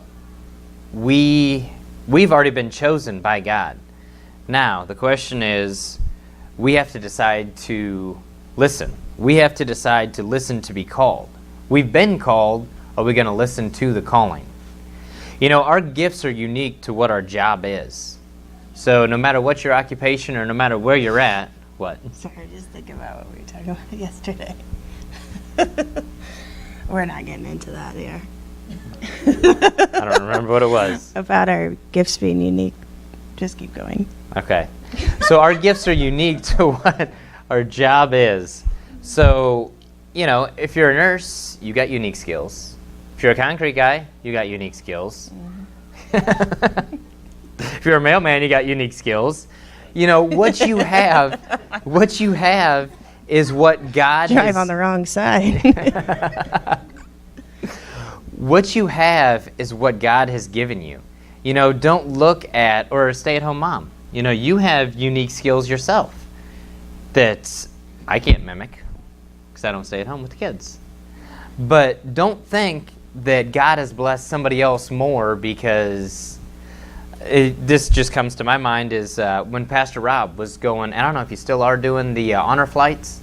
We've already been chosen by God. Now, the question is, we have to decide to listen. We have to decide to listen to be called. We've been called. Are we going to listen to the calling? Our gifts are unique to what our job is. So no matter what your occupation or no matter where you're at, what? Sorry, just think about what we were talking about yesterday. We're not getting into that here. I don't remember what it was. About our gifts being unique. Just keep going. Okay. So our gifts are unique to what our job is. So, if you're a nurse, you got unique skills. If you're a concrete guy, you got unique skills. Mm-hmm. If you're a mailman, you got unique skills. What you have is what God Drive on the wrong side. what you have is what God has given you. You know, don't look at, or a stay-at-home mom. You know, you have unique skills yourself that I can't mimic because I don't stay at home with the kids. But don't think that God has blessed somebody else more because this just comes to my mind is when Pastor Rob was going, I don't know if you still are doing the honor flights.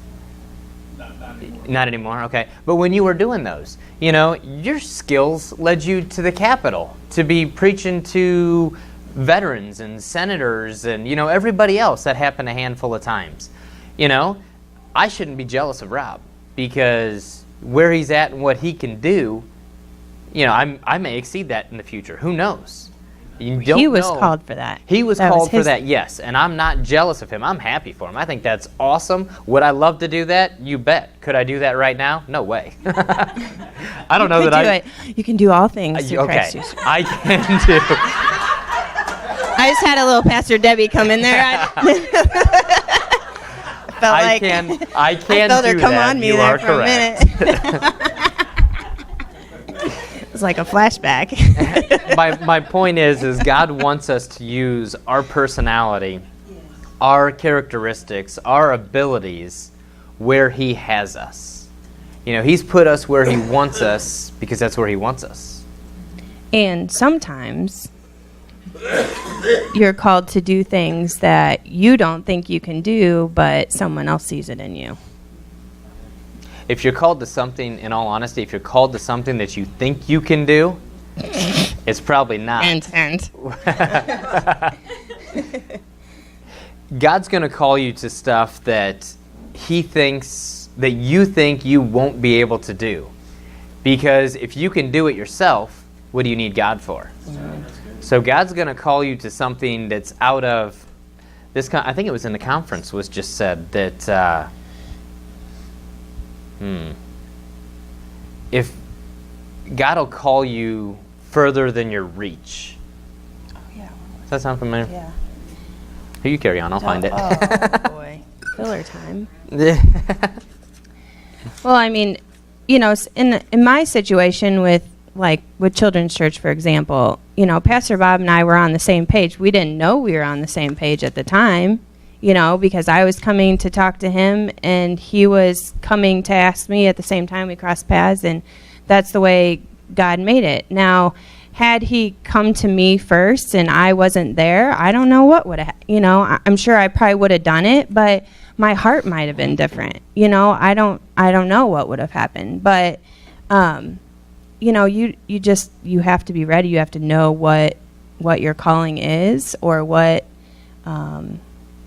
Not anymore, okay. But when you were doing those, you know, your skills led you to the Capitol to be preaching to veterans and senators and, you know, everybody else. That happened a handful of times. You know, I shouldn't be jealous of Rob because where he's at and what he can do, you know, I may exceed that in the future. Who knows? You don't He was know. called for that. He was That called for his- that, yes. And I'm not jealous of him. I'm happy for him. I think that's awesome. Would I love to do that? You bet. Could I do that right now? No way. I don't know You that can do it. You can do all things through Christ Okay, Jesus. I can do. I just had a little Pastor Debbie come in there. I felt I like can I felt do her come that. on me You there are for correct. a minute. It was like a flashback. My point is God wants us to use our personality, our characteristics, our abilities where He has us. You know, He's put us where He wants us because that's where He wants us. And sometimes you're called to do things that you don't think you can do, but someone else sees it in you. If you're called to something, in all honesty, if you're called to something that you think you can do, it's probably not. And. God's going to call you to stuff that He thinks, that you think you won't be able to do. Because if you can do it yourself, what do you need God for? So God's going to call you to something that's out of this. I think it was in the conference was just said that if God will call you further than your reach. Oh, yeah. Does that sound familiar? Yeah. Here, you carry on. I'll find it. Oh, boy. Filler time. Well, I mean, you know, in my situation with children's church, for example, you know, Pastor Bob and I were on the same page. We didn't know we were on the same page at the time, you know, because I was coming to talk to him and he was coming to ask me at the same time. We crossed paths, and that's the way God made it. Now, had he come to me first and I wasn't there, I don't know what would have, you know, I'm sure I probably would have done it, but my heart might have been different. You know, I don't know what would have happened, but you know, you have to be ready. You have to know what your calling is, or what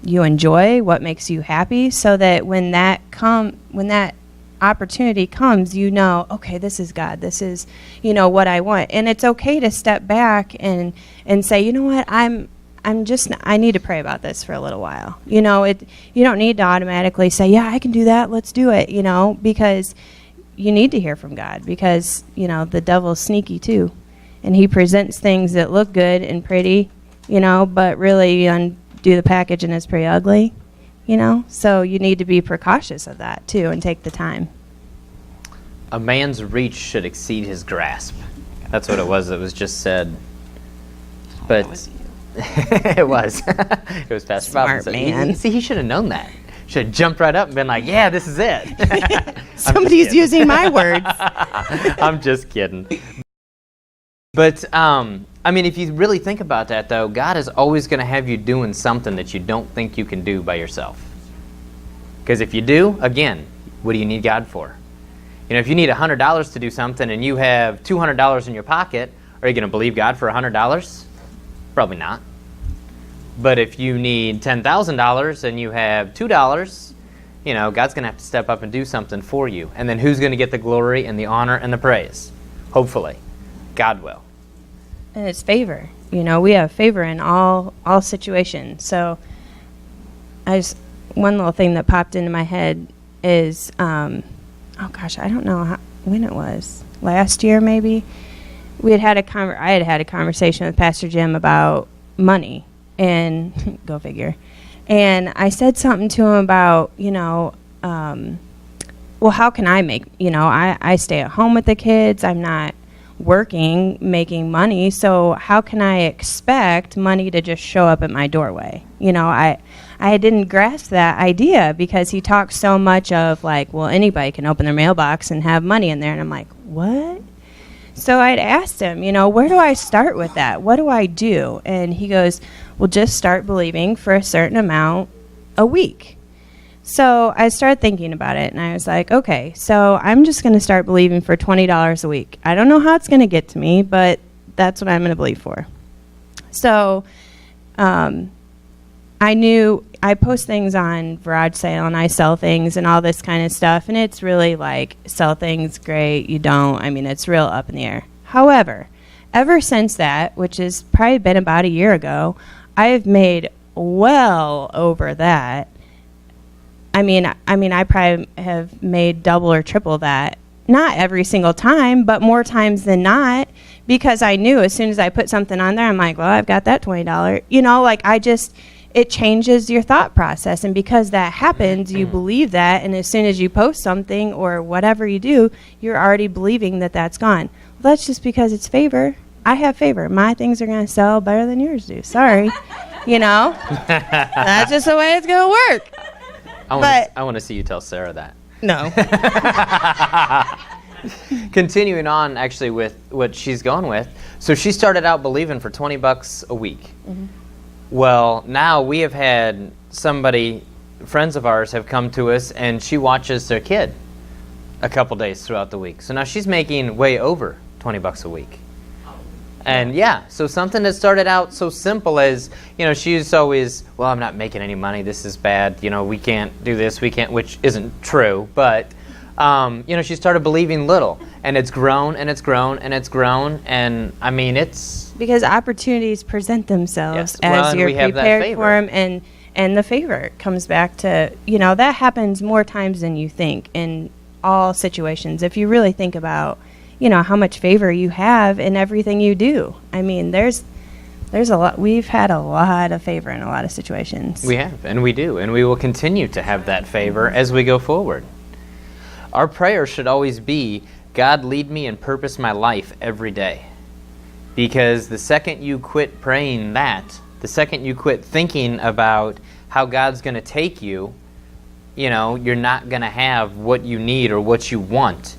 you enjoy, what makes you happy, so that when that opportunity comes, you know, okay, this is God. This is, you know, what I want. And it's okay to step back and say, you know what, I need to pray about this for a little while. You know, you don't need to automatically say, yeah, I can do that. Let's do it, you know, because you need to hear from God, because, you know, the devil's sneaky too. And he presents things that look good and pretty, you know, but really undo the package and it's pretty ugly, you know. So you need to be precautious of that too and take the time. A man's reach should exceed his grasp. That's what it was. It was just said. But it was. It was Pastor Bob. Smart man. See, he should have known that. Should have jumped right up and been like, yeah, this is it. Somebody's using my words. I'm just kidding. But, I mean, if you really think about that, though, God is always going to have you doing something that you don't think you can do by yourself. Because if you do, again, what do you need God for? You know, if you need $100 to do something and you have $200 in your pocket, are you going to believe God for $100? Probably not. But if you need $10,000 and you have $2, you know, God's going to have to step up and do something for you. And then who's going to get the glory and the honor and the praise? Hopefully, God will. And it's favor. You know, we have favor in all situations. So one little thing that popped into my head is, oh gosh, I don't know when it was. Last year, maybe. I had had a conversation with Pastor Jim about money, and go figure. And I said something to him about, you know, well, how can I make, you know, I stay at home with the kids. I'm not working, making money, so how can I expect money to just show up at my doorway? You know, I didn't grasp that idea because he talks so much of like, well, anybody can open their mailbox and have money in there. And I'm like, what? So I'd asked him, you know, where do I start with that? What do I do? And he goes, well, just start believing for a certain amount a week. So I started thinking about it, and I was like, okay, so I'm just going to start believing for $20 a week. I don't know how it's going to get to me, but that's what I'm going to believe for. So I knew I post things on Garage Sale, and I sell things and all this kind of stuff, and it's really like, sell things, great, you don't. I mean, it's real up in the air. However, ever since that, which has probably been about a year ago, I have made well over that. I mean, I probably have made double or triple that. Not every single time, but more times than not, because I knew as soon as I put something on there, I'm like, well, I've got that $20. You know, like it changes your thought process. And because that happens, you believe that. And as soon as you post something or whatever you do, you're already believing that that's gone. Well, that's just because it's favor. I have favor. My things are going to sell better than yours do. Sorry. You know, that's just the way it's going to work. I want to see you tell Sarah that. No. Continuing on, actually, with what she's going with. So she started out believing for $20 a week. Mm-hmm. Well, now we have had friends of ours have come to us, and she watches their kid a couple days throughout the week. So now she's making way over $20 a week. And yeah, so something that started out so simple as, you know, she's always, well, I'm not making any money, this is bad, you know, we can't do this, we can't, which isn't true, but, you know, she started believing little, and it's grown, and it's grown, and it's grown, and, I mean, it's... Because opportunities present themselves as you're prepared for them, and the favor comes back to, you know, that happens more times than you think in all situations. If you really think about, you know, how much favor you have in everything you do. I mean, there's a lot. We've had a lot of favor in a lot of situations. We have, and we do, and we will continue to have that favor as we go forward. Our prayer should always be, God, lead me and purpose my life every day. Because the second you quit praying that, the second you quit thinking about how God's going to take you, you know, you're not going to have what you need or what you want.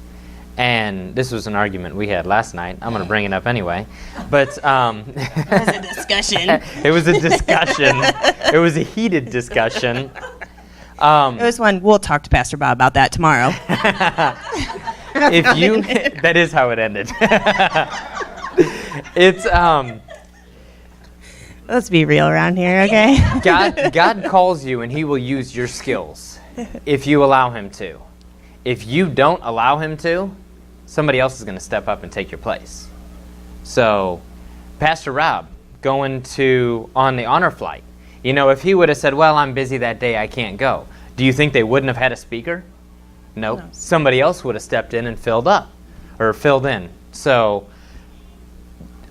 And this was an argument we had last night. I'm going to bring it up anyway. But It was a discussion. It was a discussion. It was a heated discussion. It was one, we'll talk to Pastor Bob about that tomorrow. That is how it ended. It's Let's be real around here, okay? God calls you, and He will use your skills if you allow Him to. If you don't allow Him to, somebody else is going to step up and take your place. So, Pastor Rob, going on the honor flight, you know, if he would have said, well, I'm busy that day, I can't go, do you think they wouldn't have had a speaker? Nope. No. Somebody else would have stepped in and filled in. So,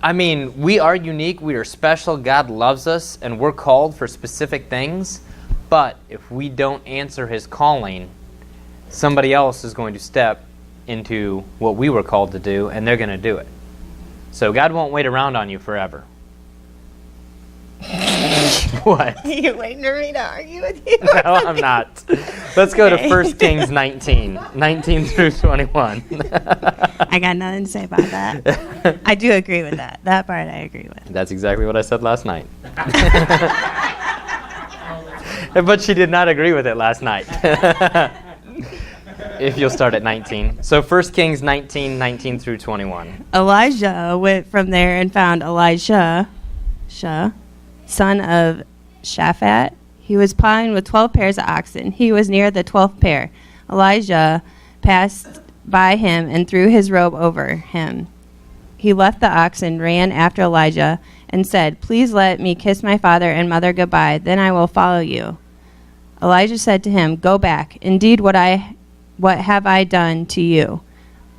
I mean, we are unique, we are special, God loves us, and we're called for specific things, but if we don't answer His calling, somebody else is going to step into what we were called to do, and they're going to do it. So God won't wait around on you forever. What? Are you waiting for me to argue with you? No, I'm not. Let's go to 1 Kings 19 through 21. I got nothing to say about that. I do agree with that. That part I agree with. That's exactly what I said last night. But she did not agree with it last night. If you'll start at 19. So 1 Kings 19 through 21. Elijah went from there and found Elisha, son of Shaphat. He was plowing with 12 pairs of oxen. He was near the 12th pair. Elijah passed by him and threw his robe over him. He left the oxen, ran after Elijah, and said, please let me kiss my father and mother goodbye, then I will follow you. Elijah said to him, go back. Indeed, what have I done to you?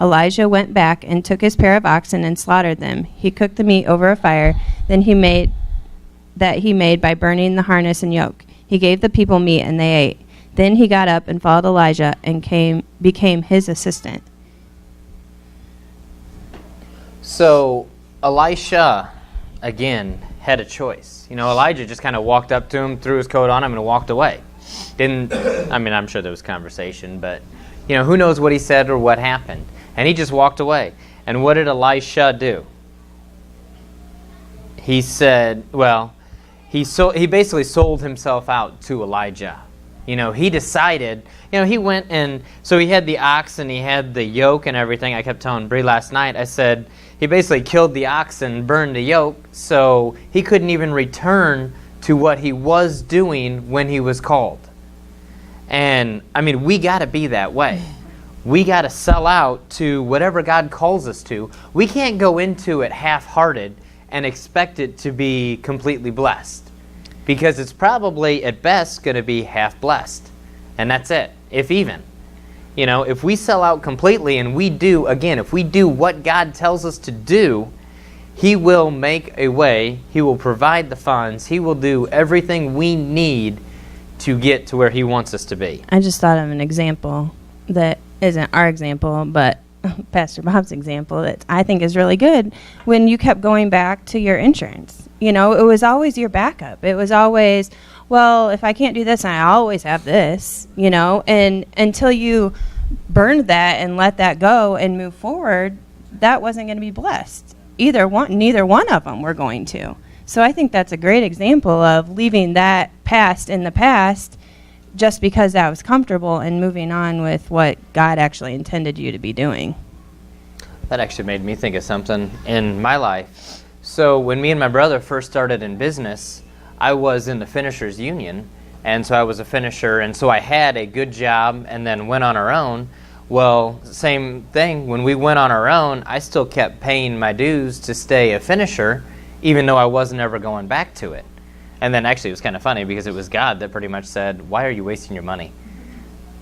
Elijah went back and took his pair of oxen and slaughtered them. He cooked the meat over a fire he made by burning the harness and yoke. He gave the people meat and they ate. Then he got up and followed Elijah and became his assistant. So Elisha, again, had a choice. Elijah just kind of walked up to him, threw his coat on him, and walked away. I'm sure there was conversation, but, who knows what he said or what happened. And he just walked away. And what did Elisha do? He said, he basically sold himself out to Elijah. He decided, he went and, so he had the ox and he had the yoke and everything. I kept telling Bree last night, I said, he basically killed the oxen, burned the yoke, so he couldn't even return to what he was doing when he was called. And, we got to be that way. We got to sell out to whatever God calls us to. We can't go into it half-hearted and expect it to be completely blessed. Because it's probably, at best, going to be half-blessed. And that's it, if even. If we sell out completely and if we do what God tells us to do, He will make a way, He will provide the funds, He will do everything we need to get to where He wants us to be. I just thought of an example that isn't our example, but Pastor Bob's example that I think is really good. When you kept going back to your insurance, it was always your backup. It was always, well, if I can't do this, I always have this, and until you burned that and let that go and move forward, that wasn't going to be blessed. Neither one of them were going to. So I think that's a great example of leaving that past in the past just because that was comfortable and moving on with what God actually intended you to be doing. That actually made me think of something in my life. So when me and my brother first started in business, I was in the finishers union, and so I was a finisher, and so I had a good job and then went on our own. Well, same thing, when we went on our own, I still kept paying my dues to stay a finisher, even though I wasn't ever going back to it. And then actually it was kind of funny because it was God that pretty much said, why are you wasting your money?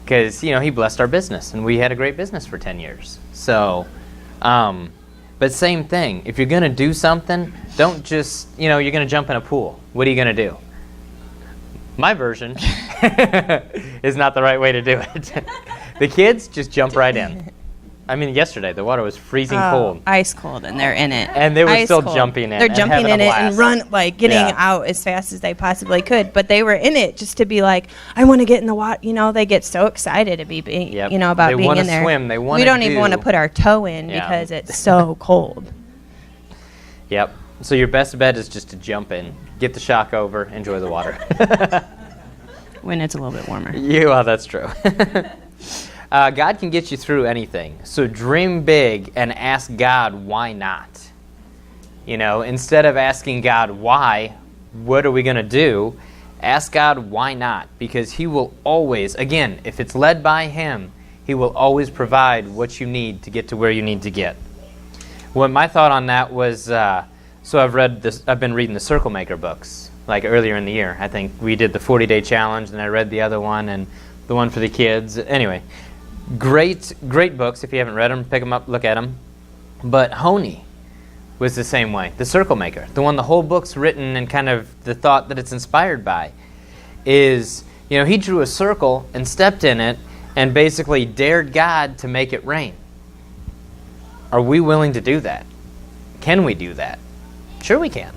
Because, He blessed our business, and we had a great business for 10 years. So, but same thing. If you're going to do something, don't just, you're going to jump in a pool. What are you going to do? My version is not the right way to do it. The kids just jump right in. Yesterday the water was freezing cold. Ice cold, and they're in it. And they were Ice still cold. jumping in. They're and jumping having in a it blast. and run, getting out as fast as they possibly could. But they were in it just to be like, I want to get in the water. They get so excited to be, about They being in wanna there. swim. They wanna we don't even want to put our toe in because it's so cold. Yep. So your best bet is just to jump in, get the shock over, enjoy the water. When it's a little bit warmer. Well, that's true. God can get you through anything. So dream big and ask God, why not? Instead of asking God, why, what are we going to do? Ask God, why not? Because He will always, again, if it's led by Him, He will always provide what you need to get to where you need to get. Well, my thought on that was, so I've been reading the Circle Maker books, like earlier in the year. I think we did the 40-day challenge, and I read the other one, and the one for the kids. Anyway, great books. If you haven't read them, pick them up, look at them. But Honey was the same way. The Circle Maker, the one the whole book's written and kind of the thought that it's inspired by, is, he drew a circle and stepped in it and basically dared God to make it rain. Are we willing to do that? Can we do that? Sure we can.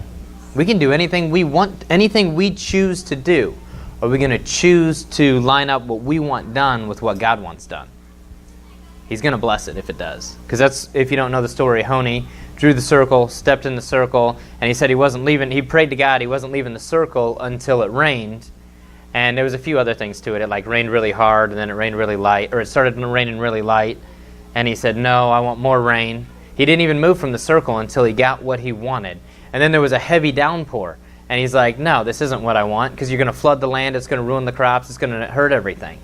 We can do anything we want, anything we choose to do. Are we going to choose to line up what we want done with what God wants done? He's going to bless it if it does. Because that's, if you don't know the story, Honey drew the circle, stepped in the circle, and he said he wasn't leaving. He prayed to God he wasn't leaving the circle until it rained. And there was a few other things to it. It rained really hard, and then it rained really light, or it started raining really light. And he said, no, I want more rain. He didn't even move from the circle until he got what he wanted. And then there was a heavy downpour. And he's like, no, this isn't what I want, because you're going to flood the land, it's going to ruin the crops, it's going to hurt everything.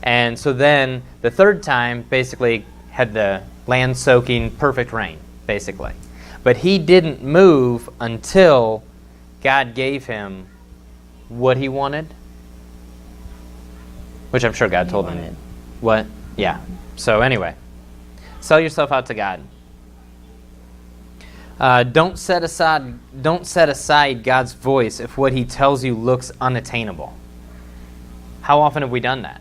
And so then the third time basically had the land soaking perfect rain, basically. But he didn't move until God gave him what he wanted, which I'm sure God told him. What? Yeah. So anyway, sell yourself out to God. Don't set aside God's voice if what He tells you looks unattainable. How often have we done that?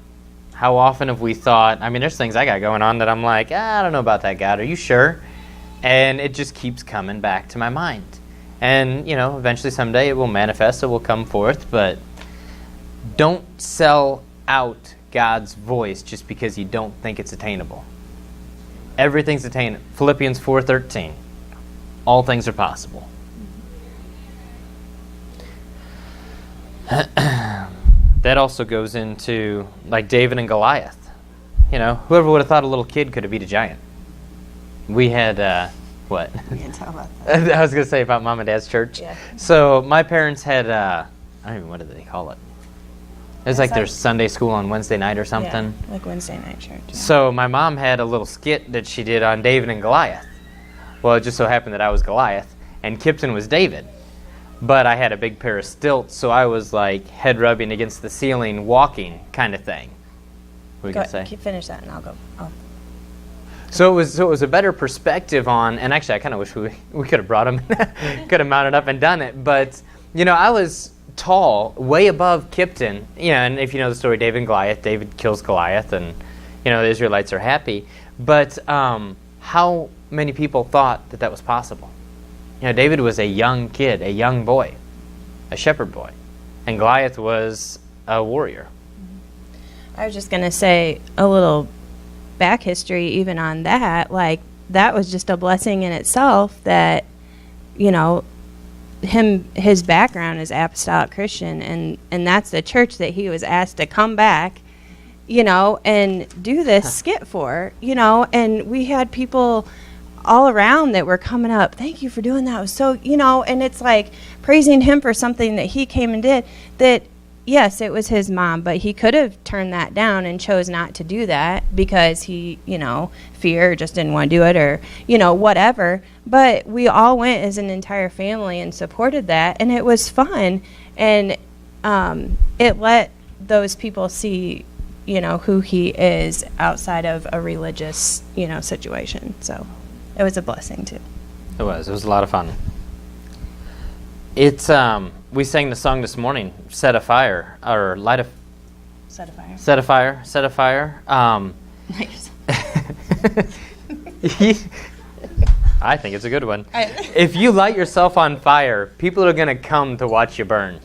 How often have we thought, there's things I got going on that I'm like, I don't know about that, God. Are you sure? And it just keeps coming back to my mind. And, eventually someday it will manifest, it will come forth, but don't sell out God's voice just because you don't think it's attainable. Everything's attainable. Philippians 4:13. All things are possible. That also goes into, like, David and Goliath. Whoever would have thought a little kid could have beat a giant? We had, what? We can talk about that. I was going to say about Mom and Dad's church. Yeah. So my parents had, I don't even, what did they call it? It was like their Sunday school on Wednesday night or something. Yeah, like Wednesday night church. Yeah. So my mom had a little skit that she did on David and Goliath. Well, it just so happened that I was Goliath and Kipton was David. But I had a big pair of stilts, so I was like head rubbing against the ceiling, walking kind of thing. What were you going to say? Finish that and I'll go. So it was a better perspective on, and actually I kind of wish we could have brought him, could have mounted up and done it. But, I was tall, way above Kipton. And if you know the story, David and Goliath, David kills Goliath, and, the Israelites are happy. But how many people thought that was possible? David was a young kid, a young boy, a shepherd boy, and Goliath was a warrior. I was just going to say a little back history even on that. Like, that was just a blessing in itself that, his background is apostolic Christian, and that's the church that he was asked to come back, and do this skit for, and we had people all around that were coming up, thank you for doing that. It was so, and it's like praising him for something that he came and did that, yes, it was his mom, but he could have turned that down and chose not to do that because he, fear, just didn't want to do it or, whatever. But we all went as an entire family and supported that, and it was fun. And it let those people see, who he is outside of a religious, situation. So it was a blessing, too. It was a lot of fun. It's, we sang the song this morning, Set a Fire, or Light a... Set a fire. Set a Fire, Set a Fire. I think it's a good one. If you light yourself on fire, people are going to come to watch you burn.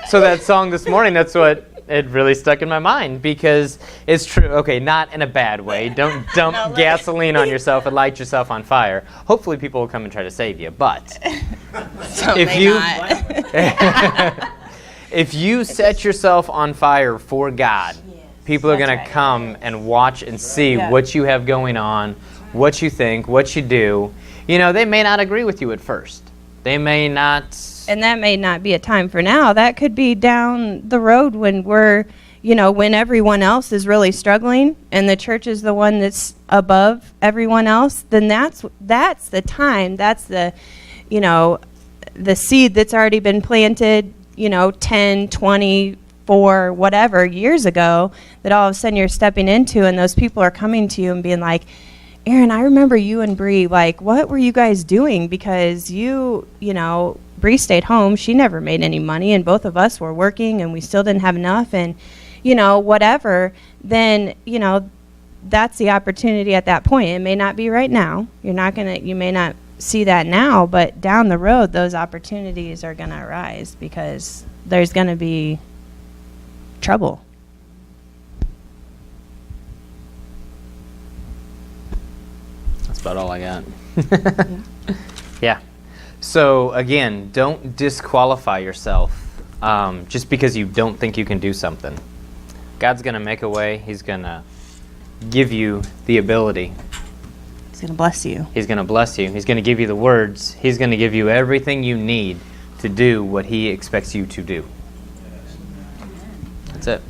So that song this morning, that's what it really stuck in my mind because it's true. Okay, not in a bad way. Don't dump gasoline on yourself and light yourself on fire. Hopefully people will come and try to save you. But if you set yourself on fire for God, people are going to come and watch and see what you have going on, what you think, what you do. They may not agree with you at first. They may not... And that may not be a time for now. That could be down the road when we're, when everyone else is really struggling and the church is the one that's above everyone else, then that's the time. That's the, the seed that's already been planted, 10, 24, whatever years ago that all of a sudden you're stepping into, and those people are coming to you and being like, Aaron, I remember you and Bree, like, what were you guys doing? Because Bree stayed home. She never made any money, and both of us were working, and we still didn't have enough, and, whatever. Then, that's the opportunity at that point. It may not be right now. You may not see that now, but down the road, those opportunities are going to arise because there's going to be trouble. That's about all I got. Yeah. So, again, don't disqualify yourself just because you don't think you can do something. God's going to make a way. He's going to give you the ability. He's going to bless you. He's going to bless you. He's going to give you the words. He's going to give you everything you need to do what He expects you to do. That's it.